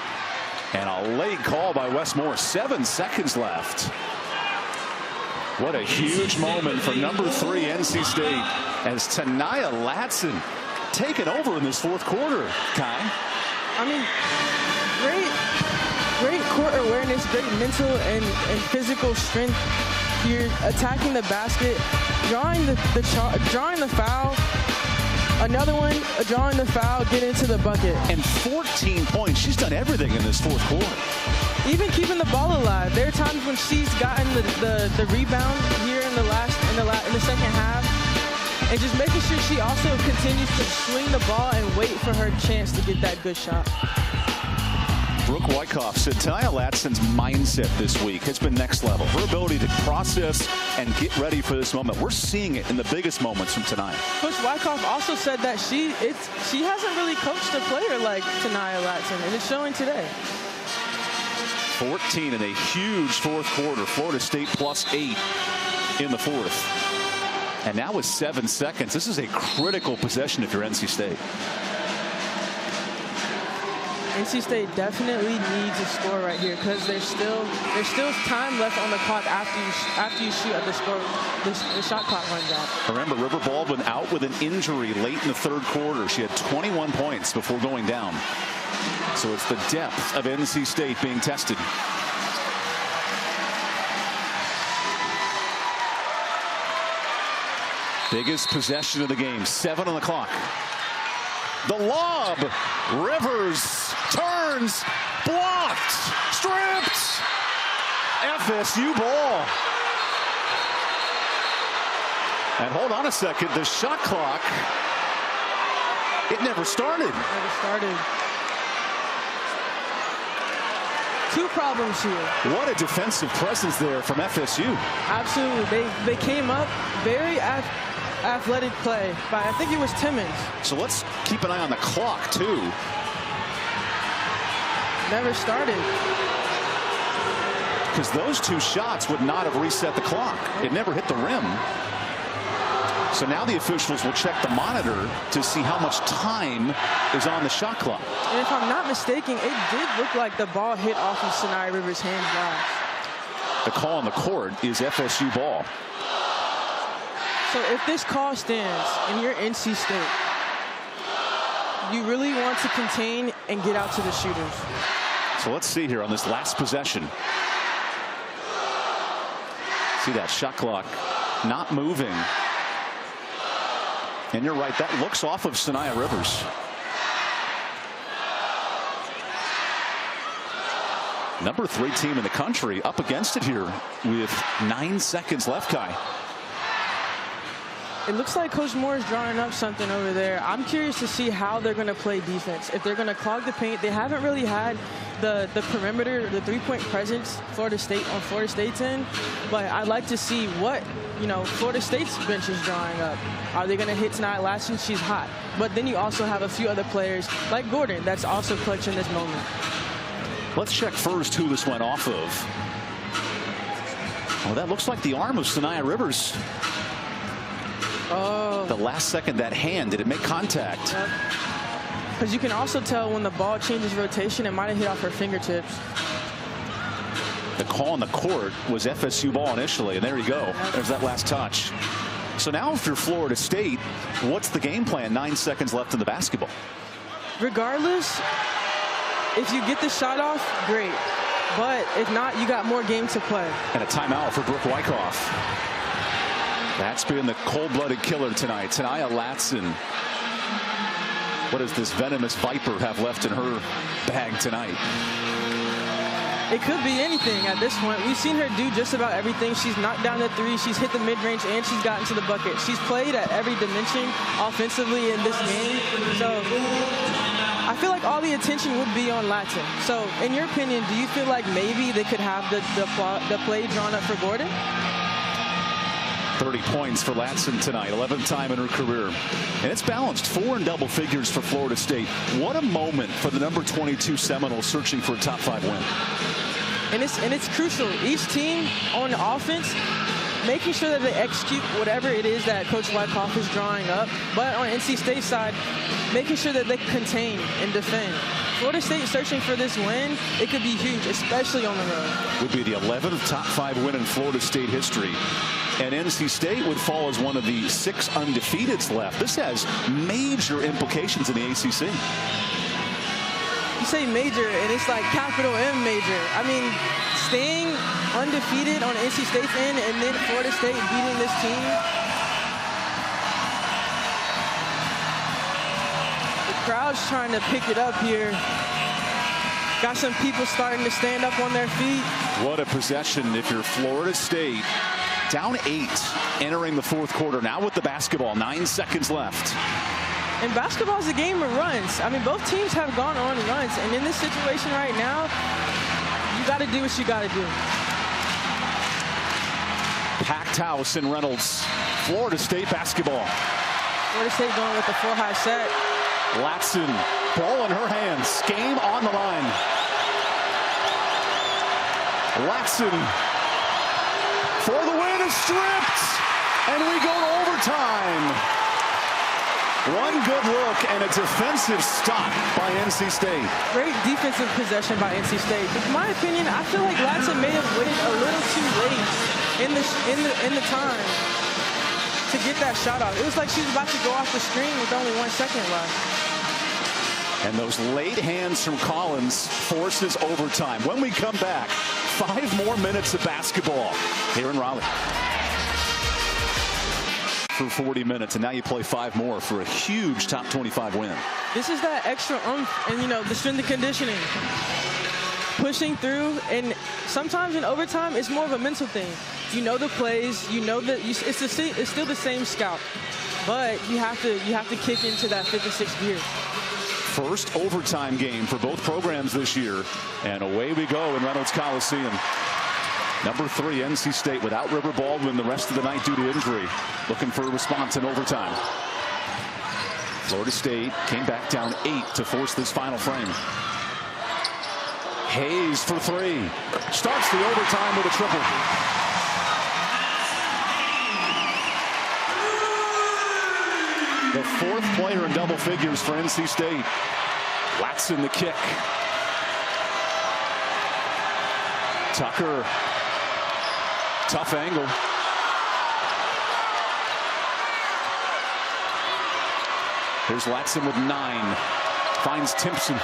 And a late call by Westmore. 7 seconds left. What a huge moment for number 3 NC State as Tania Latson taken over in this fourth quarter. Kai? I mean, great court awareness, great mental and physical strength here, attacking the basket, drawing the foul. Another one, drawing the foul, get into the bucket. And 14 points. She's done everything in this fourth quarter. Even keeping the ball alive. There are times when she's gotten the rebound here in the second half, and just making sure she also continues to swing the ball and wait for her chance to get that good shot. Brooke Wyckoff said Tania Latson's mindset this week has been next level. Her ability to process and get ready for this moment. We're seeing it in the biggest moments from tonight. Coach Wyckoff also said that she hasn't really coached a player like Tania Latson, and it's showing today. 14 in a huge fourth quarter. Florida State +8 in the fourth. And now with 7 seconds, this is a critical possession if you're NC State. NC State definitely needs a score right here because there's still time left on the clock after you shoot at the score. The shot clock runs out. Remember, River Baldwin out with an injury late in the third quarter. She had 21 points before going down. So it's the depth of NC State being tested. Biggest possession of the game. 7 on the clock. The lob. Rivers turns. Blocked. Stripped. FSU ball. And hold on a second. The shot clock. It never started. Never started. 2 problems here. What a defensive presence there from FSU. Absolutely. They came up very athletic play by, I think it was Timmons. So let's keep an eye on the clock, too. Never started. Because those 2 shots would not have reset the clock. It never hit the rim. So now the officials will check the monitor to see how much time is on the shot clock. And if I'm not mistaken, it did look like the ball hit off of Sinai Rivers' hands last. The call on the court is FSU ball. So if this call stands and you're NC State, you really want to contain and get out to the shooters. So let's see here on this last possession. See that shot clock not moving. And you're right, that looks off of Sinai Rivers. Number 3 team in the country up against it here with 9 seconds left, Kai. It looks like Coach Moore is drawing up something over there. I'm curious to see how they're going to play defense. If they're going to clog the paint, they haven't really had the perimeter, the three-point presence Florida State's in. But I'd like to see what, Florida State's bench is drawing up. Are they going to hit tonight? Latson, she's hot. But then you also have a few other players like Gordon that's also clutch in this moment. Let's check first who this went off of. Oh, that looks like the arm of Sanaya Rivers. Oh. The last second, that hand, did it make contact? Because you can also tell when the ball changes rotation, it might have hit off her fingertips. The call on the court was FSU ball initially, and there you go. There's that last touch. So now if you're Florida State, what's the game plan? 9 seconds left in the basketball. Regardless, if you get the shot off, great. But if not, you got more game to play. And a timeout for Brooke Wyckoff. That's been the cold-blooded killer tonight. Sanaya Latson. What does this venomous viper have left in her bag tonight? It could be anything at this point. We've seen her do just about everything. She's knocked down the three, she's hit the mid-range, and she's gotten to the bucket. She's played at every dimension offensively in this game. So I feel like all the attention would be on Latson. So in your opinion, do you feel like maybe they could have the play drawn up for Gordon? 30 points for Latson tonight, 11th time in her career. And it's balanced, 4 in double figures for Florida State. What a moment for the number 22 Seminoles searching for a top 5 win. And it's crucial. Each team on offense, making sure that they execute whatever it is that Coach Wyckoff is drawing up. But on NC State's side, making sure that they contain and defend. Florida State searching for this win, it could be huge, especially on the road. Would be the 11th top 5 win in Florida State history. And NC State would fall as one of the 6 undefeateds left. This has major implications in the ACC. You say major, and it's like capital M major. I mean, staying undefeated on NC State's end and then Florida State beating this team. The crowd's trying to pick it up here. Got some people starting to stand up on their feet. What a possession if you're Florida State. Down 8 entering the 4th quarter. Now with the basketball, 9 seconds left. And basketball is a game of runs. I mean, both teams have gone on runs. And in this situation right now, you got to do what you got to do. Packed house in Reynolds. Florida State basketball. Florida State going with the 4-high set. Latson, ball in her hands. Game on the line. Latson for the win is stripped. And we go to overtime. One good look and a defensive stop by NC State. Great defensive possession by NC State. In my opinion, I feel like Latson may have waited a little too late in the time to get that shot off. It was like she was about to go off the screen with only 1 second left. And those late hands from Collins forces overtime. When we come back, 5 more minutes of basketball here in Raleigh. For 40 minutes, and now you play 5 more for a huge top 25 win. This is that extra oomph and, the strength and conditioning. Pushing through, and sometimes in overtime, it's more of a mental thing. You know the plays, you know that it's still the same scout, but you have to kick into that 5th and 6th gear. First overtime game for both programs this year, and away we go in Reynolds Coliseum. Number 3, NC State without River Baldwin the rest of the night due to injury. Looking for a response in overtime. Florida State came back down 8 to force this final frame. Hayes for 3. Starts the overtime with a triple. The 4th player in double figures for NC State. Latson the kick. Tucker. Tough angle. Here's Latson with 9. Finds Timpson.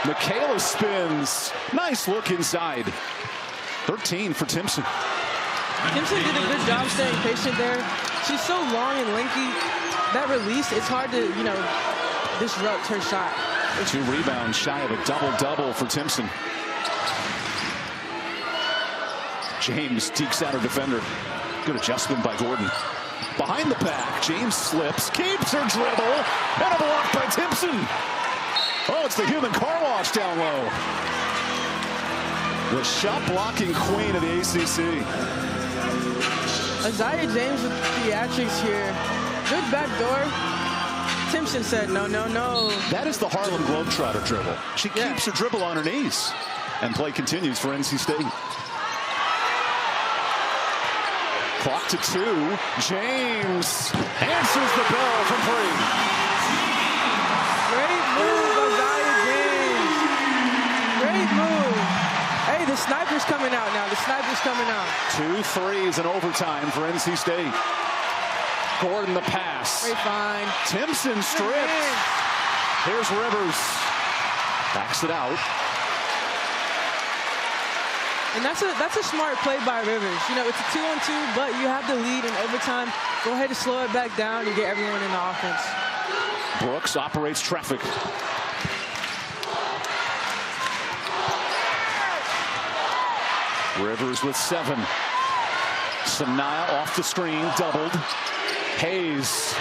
Michaela spins. Nice look inside. 13 for Timpson. Timpson did a good job staying patient there. She's so long and lanky. That release, it's hard to, disrupt her shot. 2 rebounds shy of a double-double for Timpson. James dekes out her defender. Good adjustment by Gordon. Behind the back, James slips, keeps her dribble, and a block by Timpson. Oh, it's the human car wash down low. The shot blocking queen of the ACC. Isaiah James with theatrics here. Good back door. Timpson said no, no, no. That is the Harlem Globetrotter dribble. She keeps her dribble on her knees. And play continues for NC State. Clock to 2. James answers the bell from 3. Great move, Isaiah James. Great move. Hey, the sniper's coming out now. The sniper's coming out. 2 threes in overtime for NC State. Gordon the pass. Great find. Timpson stripped. Here's Rivers. Backs it out. And that's a smart play by Rivers. You know, it's a 2-on-2, but you have the lead in overtime. Go ahead and slow it back down and get everyone in the offense. Brooks operates traffic. Rivers with 7. Sanaya off the screen, doubled. Hayes,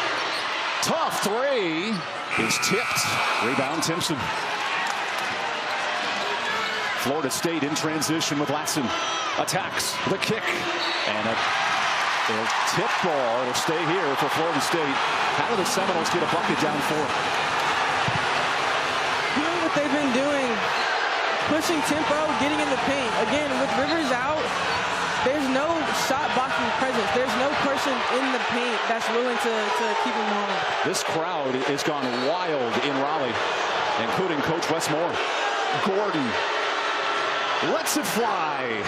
tough 3 is tipped. Rebound Timpson. Florida State in transition with Latson. Attacks the kick. And a tip ball. It'll stay here for Florida State. How do the Seminoles get a bucket down 4? Doing what they've been doing. Pushing tempo, getting in the paint. Again, with Rivers out, there's no shot blocking presence. There's no person in the paint that's willing to keep him home. This crowd has gone wild in Raleigh, including Coach Wes Moore. Gordon lets it fly.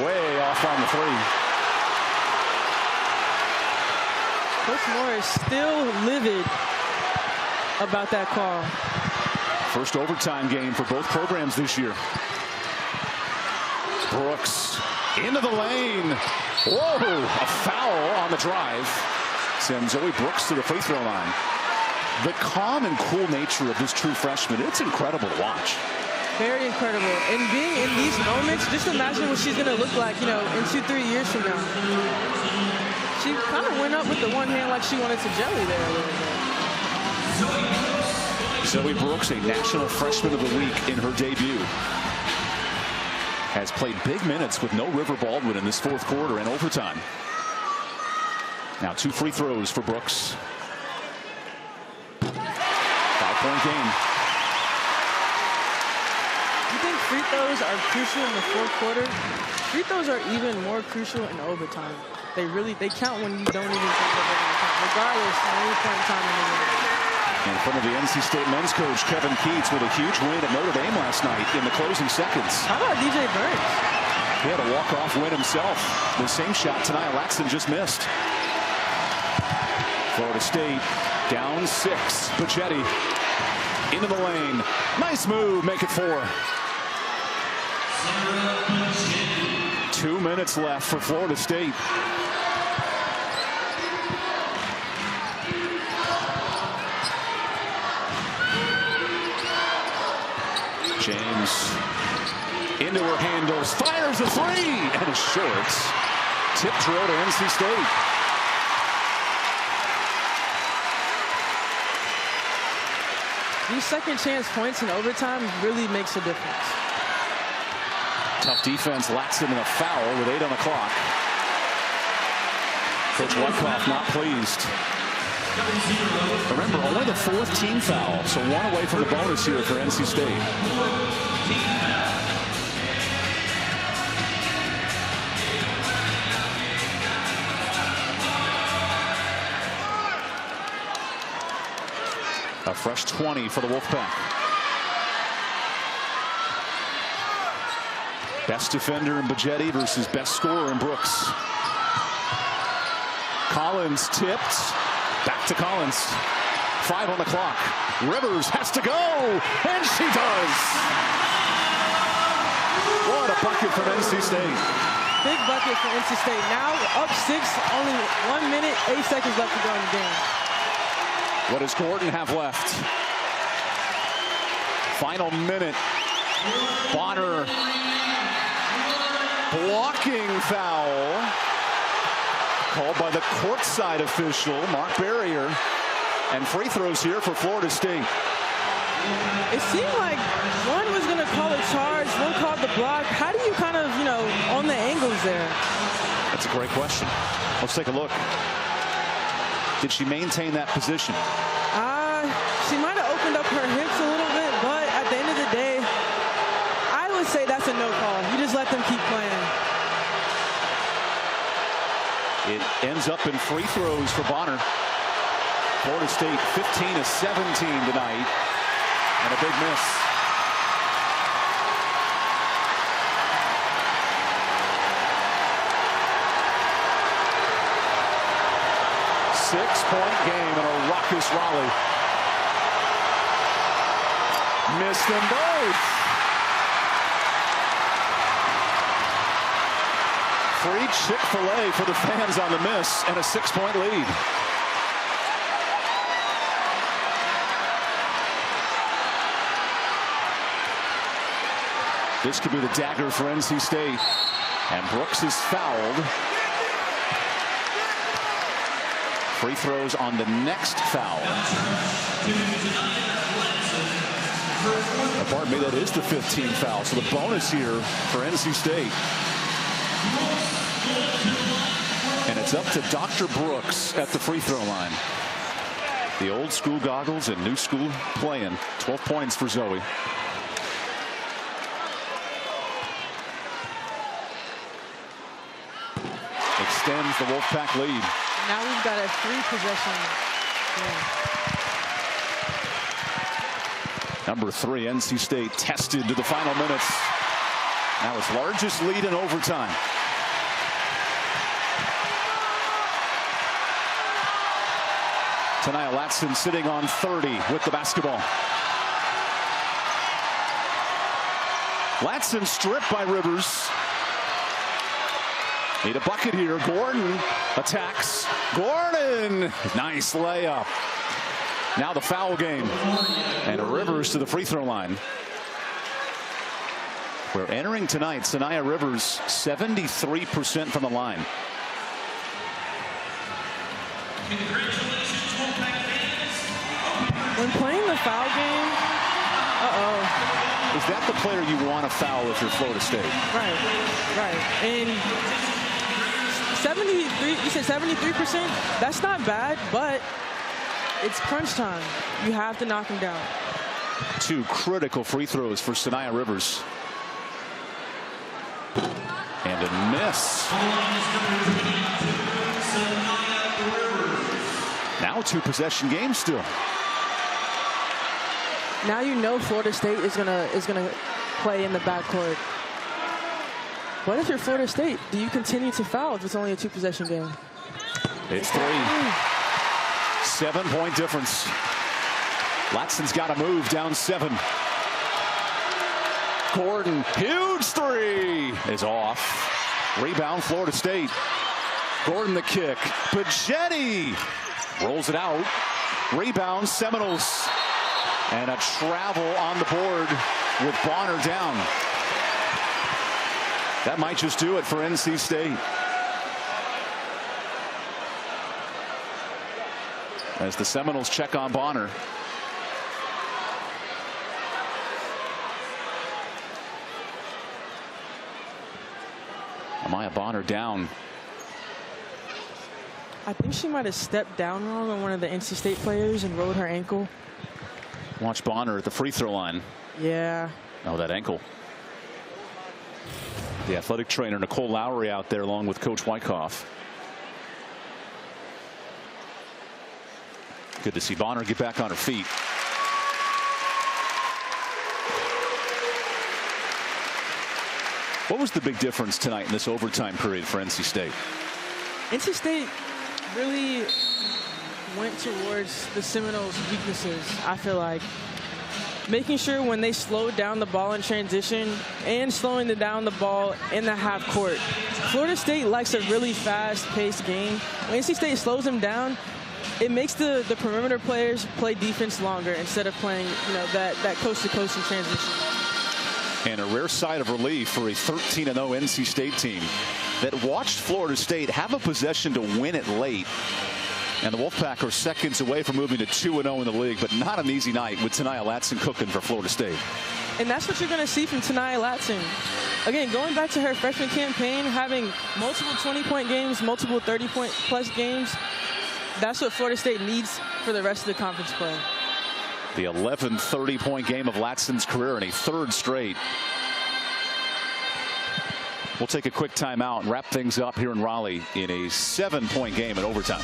Way off on the 3. Coach Moore is still livid about that call. First overtime game for both programs this year. Brooks into the lane. Whoa, a foul on the drive. Sends Zoe Brooks to the free throw line. The calm and cool nature of this true freshman, it's incredible to watch. Very incredible. And being in these moments, just imagine what she's going to look like, you know, in 2-3 years from now. She kind of went up with the one hand like she wanted to jelly there a little bit. Zoe Brooks, a National Freshman of the Week in her debut, has played big minutes with no River Baldwin in this 4th quarter and overtime. Now 2 free throws for Brooks. 5-point game. You think free throws are crucial in the 4th quarter? Free throws are even more crucial in overtime. They count when you don't even think of it, regardless at any point in time in the game. In front of the NC State men's coach, Kevin Keats, with a huge win at Notre Dame last night in the closing seconds. How about DJ Burns? He had a walk-off win himself. The same shot tonight Latson just missed. Florida State down 6. Pachetti into the lane. Nice move, make it 4. 2 minutes left for Florida State. James into her handles, fires a 3, and it's short. Tip drill to NC State. These second chance points in overtime really makes a difference. Tough defense, Latson in a foul with 8 on the clock. Coach Wyckoff not pleased. Remember, only the 4th team foul, so 1 away from the bonus here for NC State. A fresh 20 for the Wolfpack. Best defender in Bajetti versus best scorer in Brooks. Collins tipped. Back to Collins. 5 on the clock. Rivers has to go, and she does. What a bucket from NC State. Big bucket for NC State. Now up 6, only 1 minute, 8 seconds left to go in the game. What does Gordon have left? Final minute. Bonner Blocking foul. Called by the courtside official, Mark Barrier. And free throws here for Florida State. It seemed like one was going to call a charge, one called the block. How do you kind of, on the angles there? That's a great question. Let's take a look. Did she maintain that position? She might have opened up her hips a little bit, but at the end of the day, I would say that's a no call. You just let them keep playing. It ends up in free throws for Bonner. Florida State 15 of 17 tonight. And a big miss. Six-point game in a raucous Raleigh. Missed them both. Free Chick-fil-A for the fans on the miss and a 6-point lead. This could be the dagger for NC State. And Brooks is fouled. Free throws on the next foul. Pardon me, that is the 15th foul. So the bonus here for NC State. And it's up to Dr. Brooks at the free throw line. The old school goggles and new school playing. 12 points for Zoe. Extends the Wolfpack lead. Now we've got a 3-possession game. Number 3, NC State tested to the final minutes. Now its largest lead in overtime. Tania Latson sitting on 30 with the basketball. Latson stripped by Rivers. Need a bucket here. Gordon attacks. Gordon! Nice layup. Now the foul game. And Rivers to the free throw line. We're entering tonight. Sania Rivers 73% from the line. When playing the foul game, Is that the player you want to foul if you're Florida State? Right. And 73, you said 73%? That's not bad, but it's crunch time. You have to knock him down. 2 critical free throws for Sania Rivers. And a miss. Now 2-possession game still. Now you know Florida State is gonna play in the backcourt. What if you're Florida State? Do you continue to foul if it's only a 2-possession game? It's 3. 7-point difference. Latson's got to move down 7. Gordon, huge 3 is off. Rebound Florida State. Gordon the kick. Pagetti rolls it out. Rebound Seminoles. And a travel on the board with Bonner down. That might just do it for NC State. As the Seminoles check on Bonner. Amaya Bonner down. I think she might have stepped down wrong on one of the NC State players and rolled her ankle. Watch Bonner at the free throw line. Yeah. Oh, that ankle. The athletic trainer Nicole Lowry out there along with Coach Wyckoff. Good to see Bonner get back on her feet. What was the big difference tonight in this overtime period for NC State? NC State really went towards the Seminoles' weaknesses, I feel like. Making sure when they slowed down the ball in transition and slowing down the ball in the half court. Florida State likes a really fast-paced game. When NC State slows them down, it makes the perimeter players play defense longer instead of playing, that coast-to-coast in transition. And a rare sight of relief for a 13-0 NC State team that watched Florida State have a possession to win it late. And the Wolfpack are seconds away from moving to 2-0 in the league, but not an easy night with Tania Latson cooking for Florida State. And that's what you're going to see from Tania Latson. Again, going back to her freshman campaign, having multiple 20-point games, multiple 30-point-plus games, that's what Florida State needs for the rest of the conference play. The 11th 30-point game of Latson's career and a third straight. We'll take a quick timeout and wrap things up here in Raleigh in a 7-point game in overtime.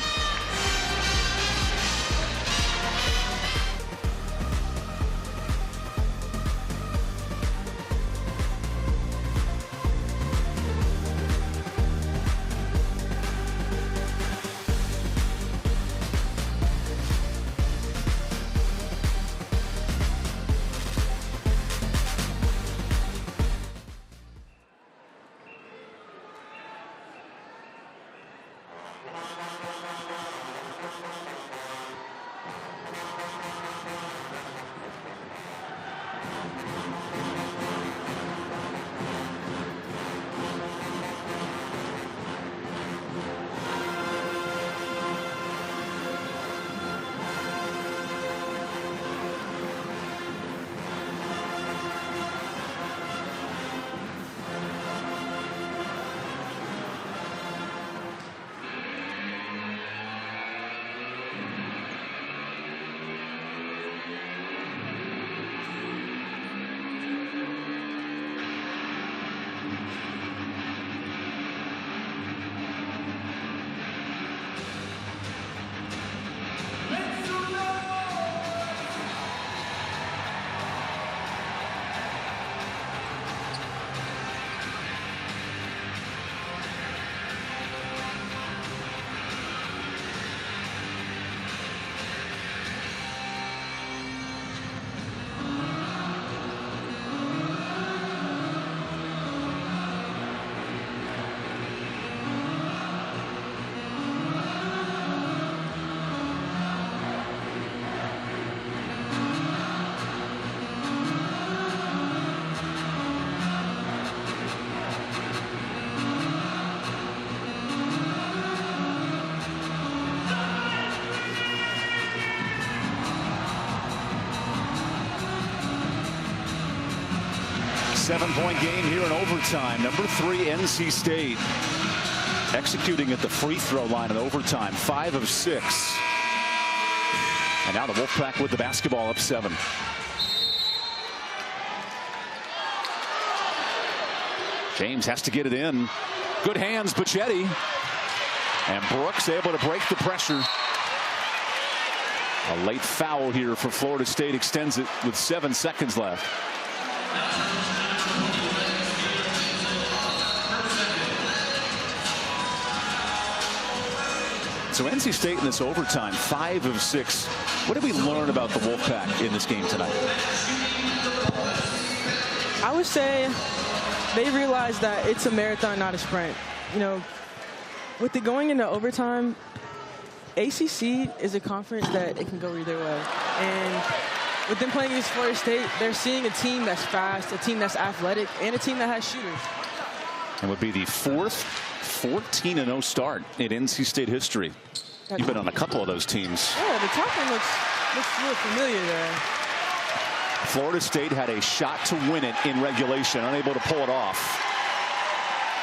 Seven-point game here in overtime. Number 3, NC State executing at the free throw line in overtime. 5 of 6. And now the Wolfpack with the basketball up 7. James has to get it in. Good hands, Bacchetti. And Brooks able to break the pressure. A late foul here for Florida State extends it with 7 seconds left. So NC State in this overtime, 5 of 6. What did we learn about the Wolfpack in this game tonight? I would say they realized that it's a marathon, not a sprint. You know, with it going into overtime, ACC is a conference that it can go either way. And with them playing against Florida State, they're seeing a team that's fast, a team that's athletic, and a team that has shooters. It would be the 4th 14-0 start in NC State history. You've been on a couple of those teams. Yeah, the top one looks real familiar there. Florida State had a shot to win it in regulation, unable to pull it off.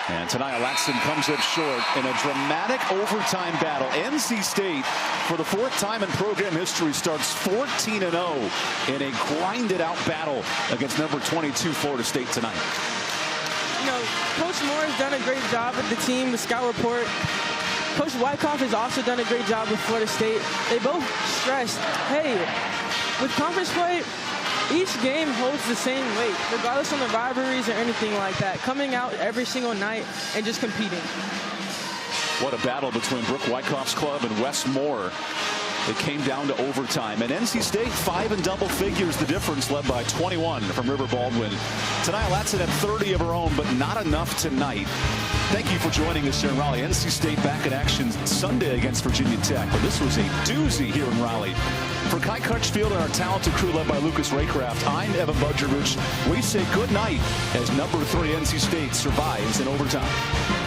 And Tania Latson comes up short in a dramatic overtime battle. NC State, for the 4th time in program history, starts 14-0 in a grinded-out battle against number 22 Florida State tonight. You know, Coach Moore has done a great job with the team, the scout report. Coach Wyckoff has also done a great job with Florida State. They both stressed, hey, with conference play, each game holds the same weight, regardless of the rivalries or anything like that. Coming out every single night and just competing. What a battle between Brooke Wyckoff's club and Wes Moore. It came down to overtime. And NC State, 5 in double figures, the difference, led by 21 from River Baldwin. Tania Latson had 30 of her own, but not enough tonight. Thank you for joining us here in Raleigh. NC State back in action Sunday against Virginia Tech. But this was a doozy here in Raleigh. For Kai Crutchfield and our talented crew led by Lucas Raycraft, I'm Evan Budrovich. We say good night as number 3 NC State survives in overtime.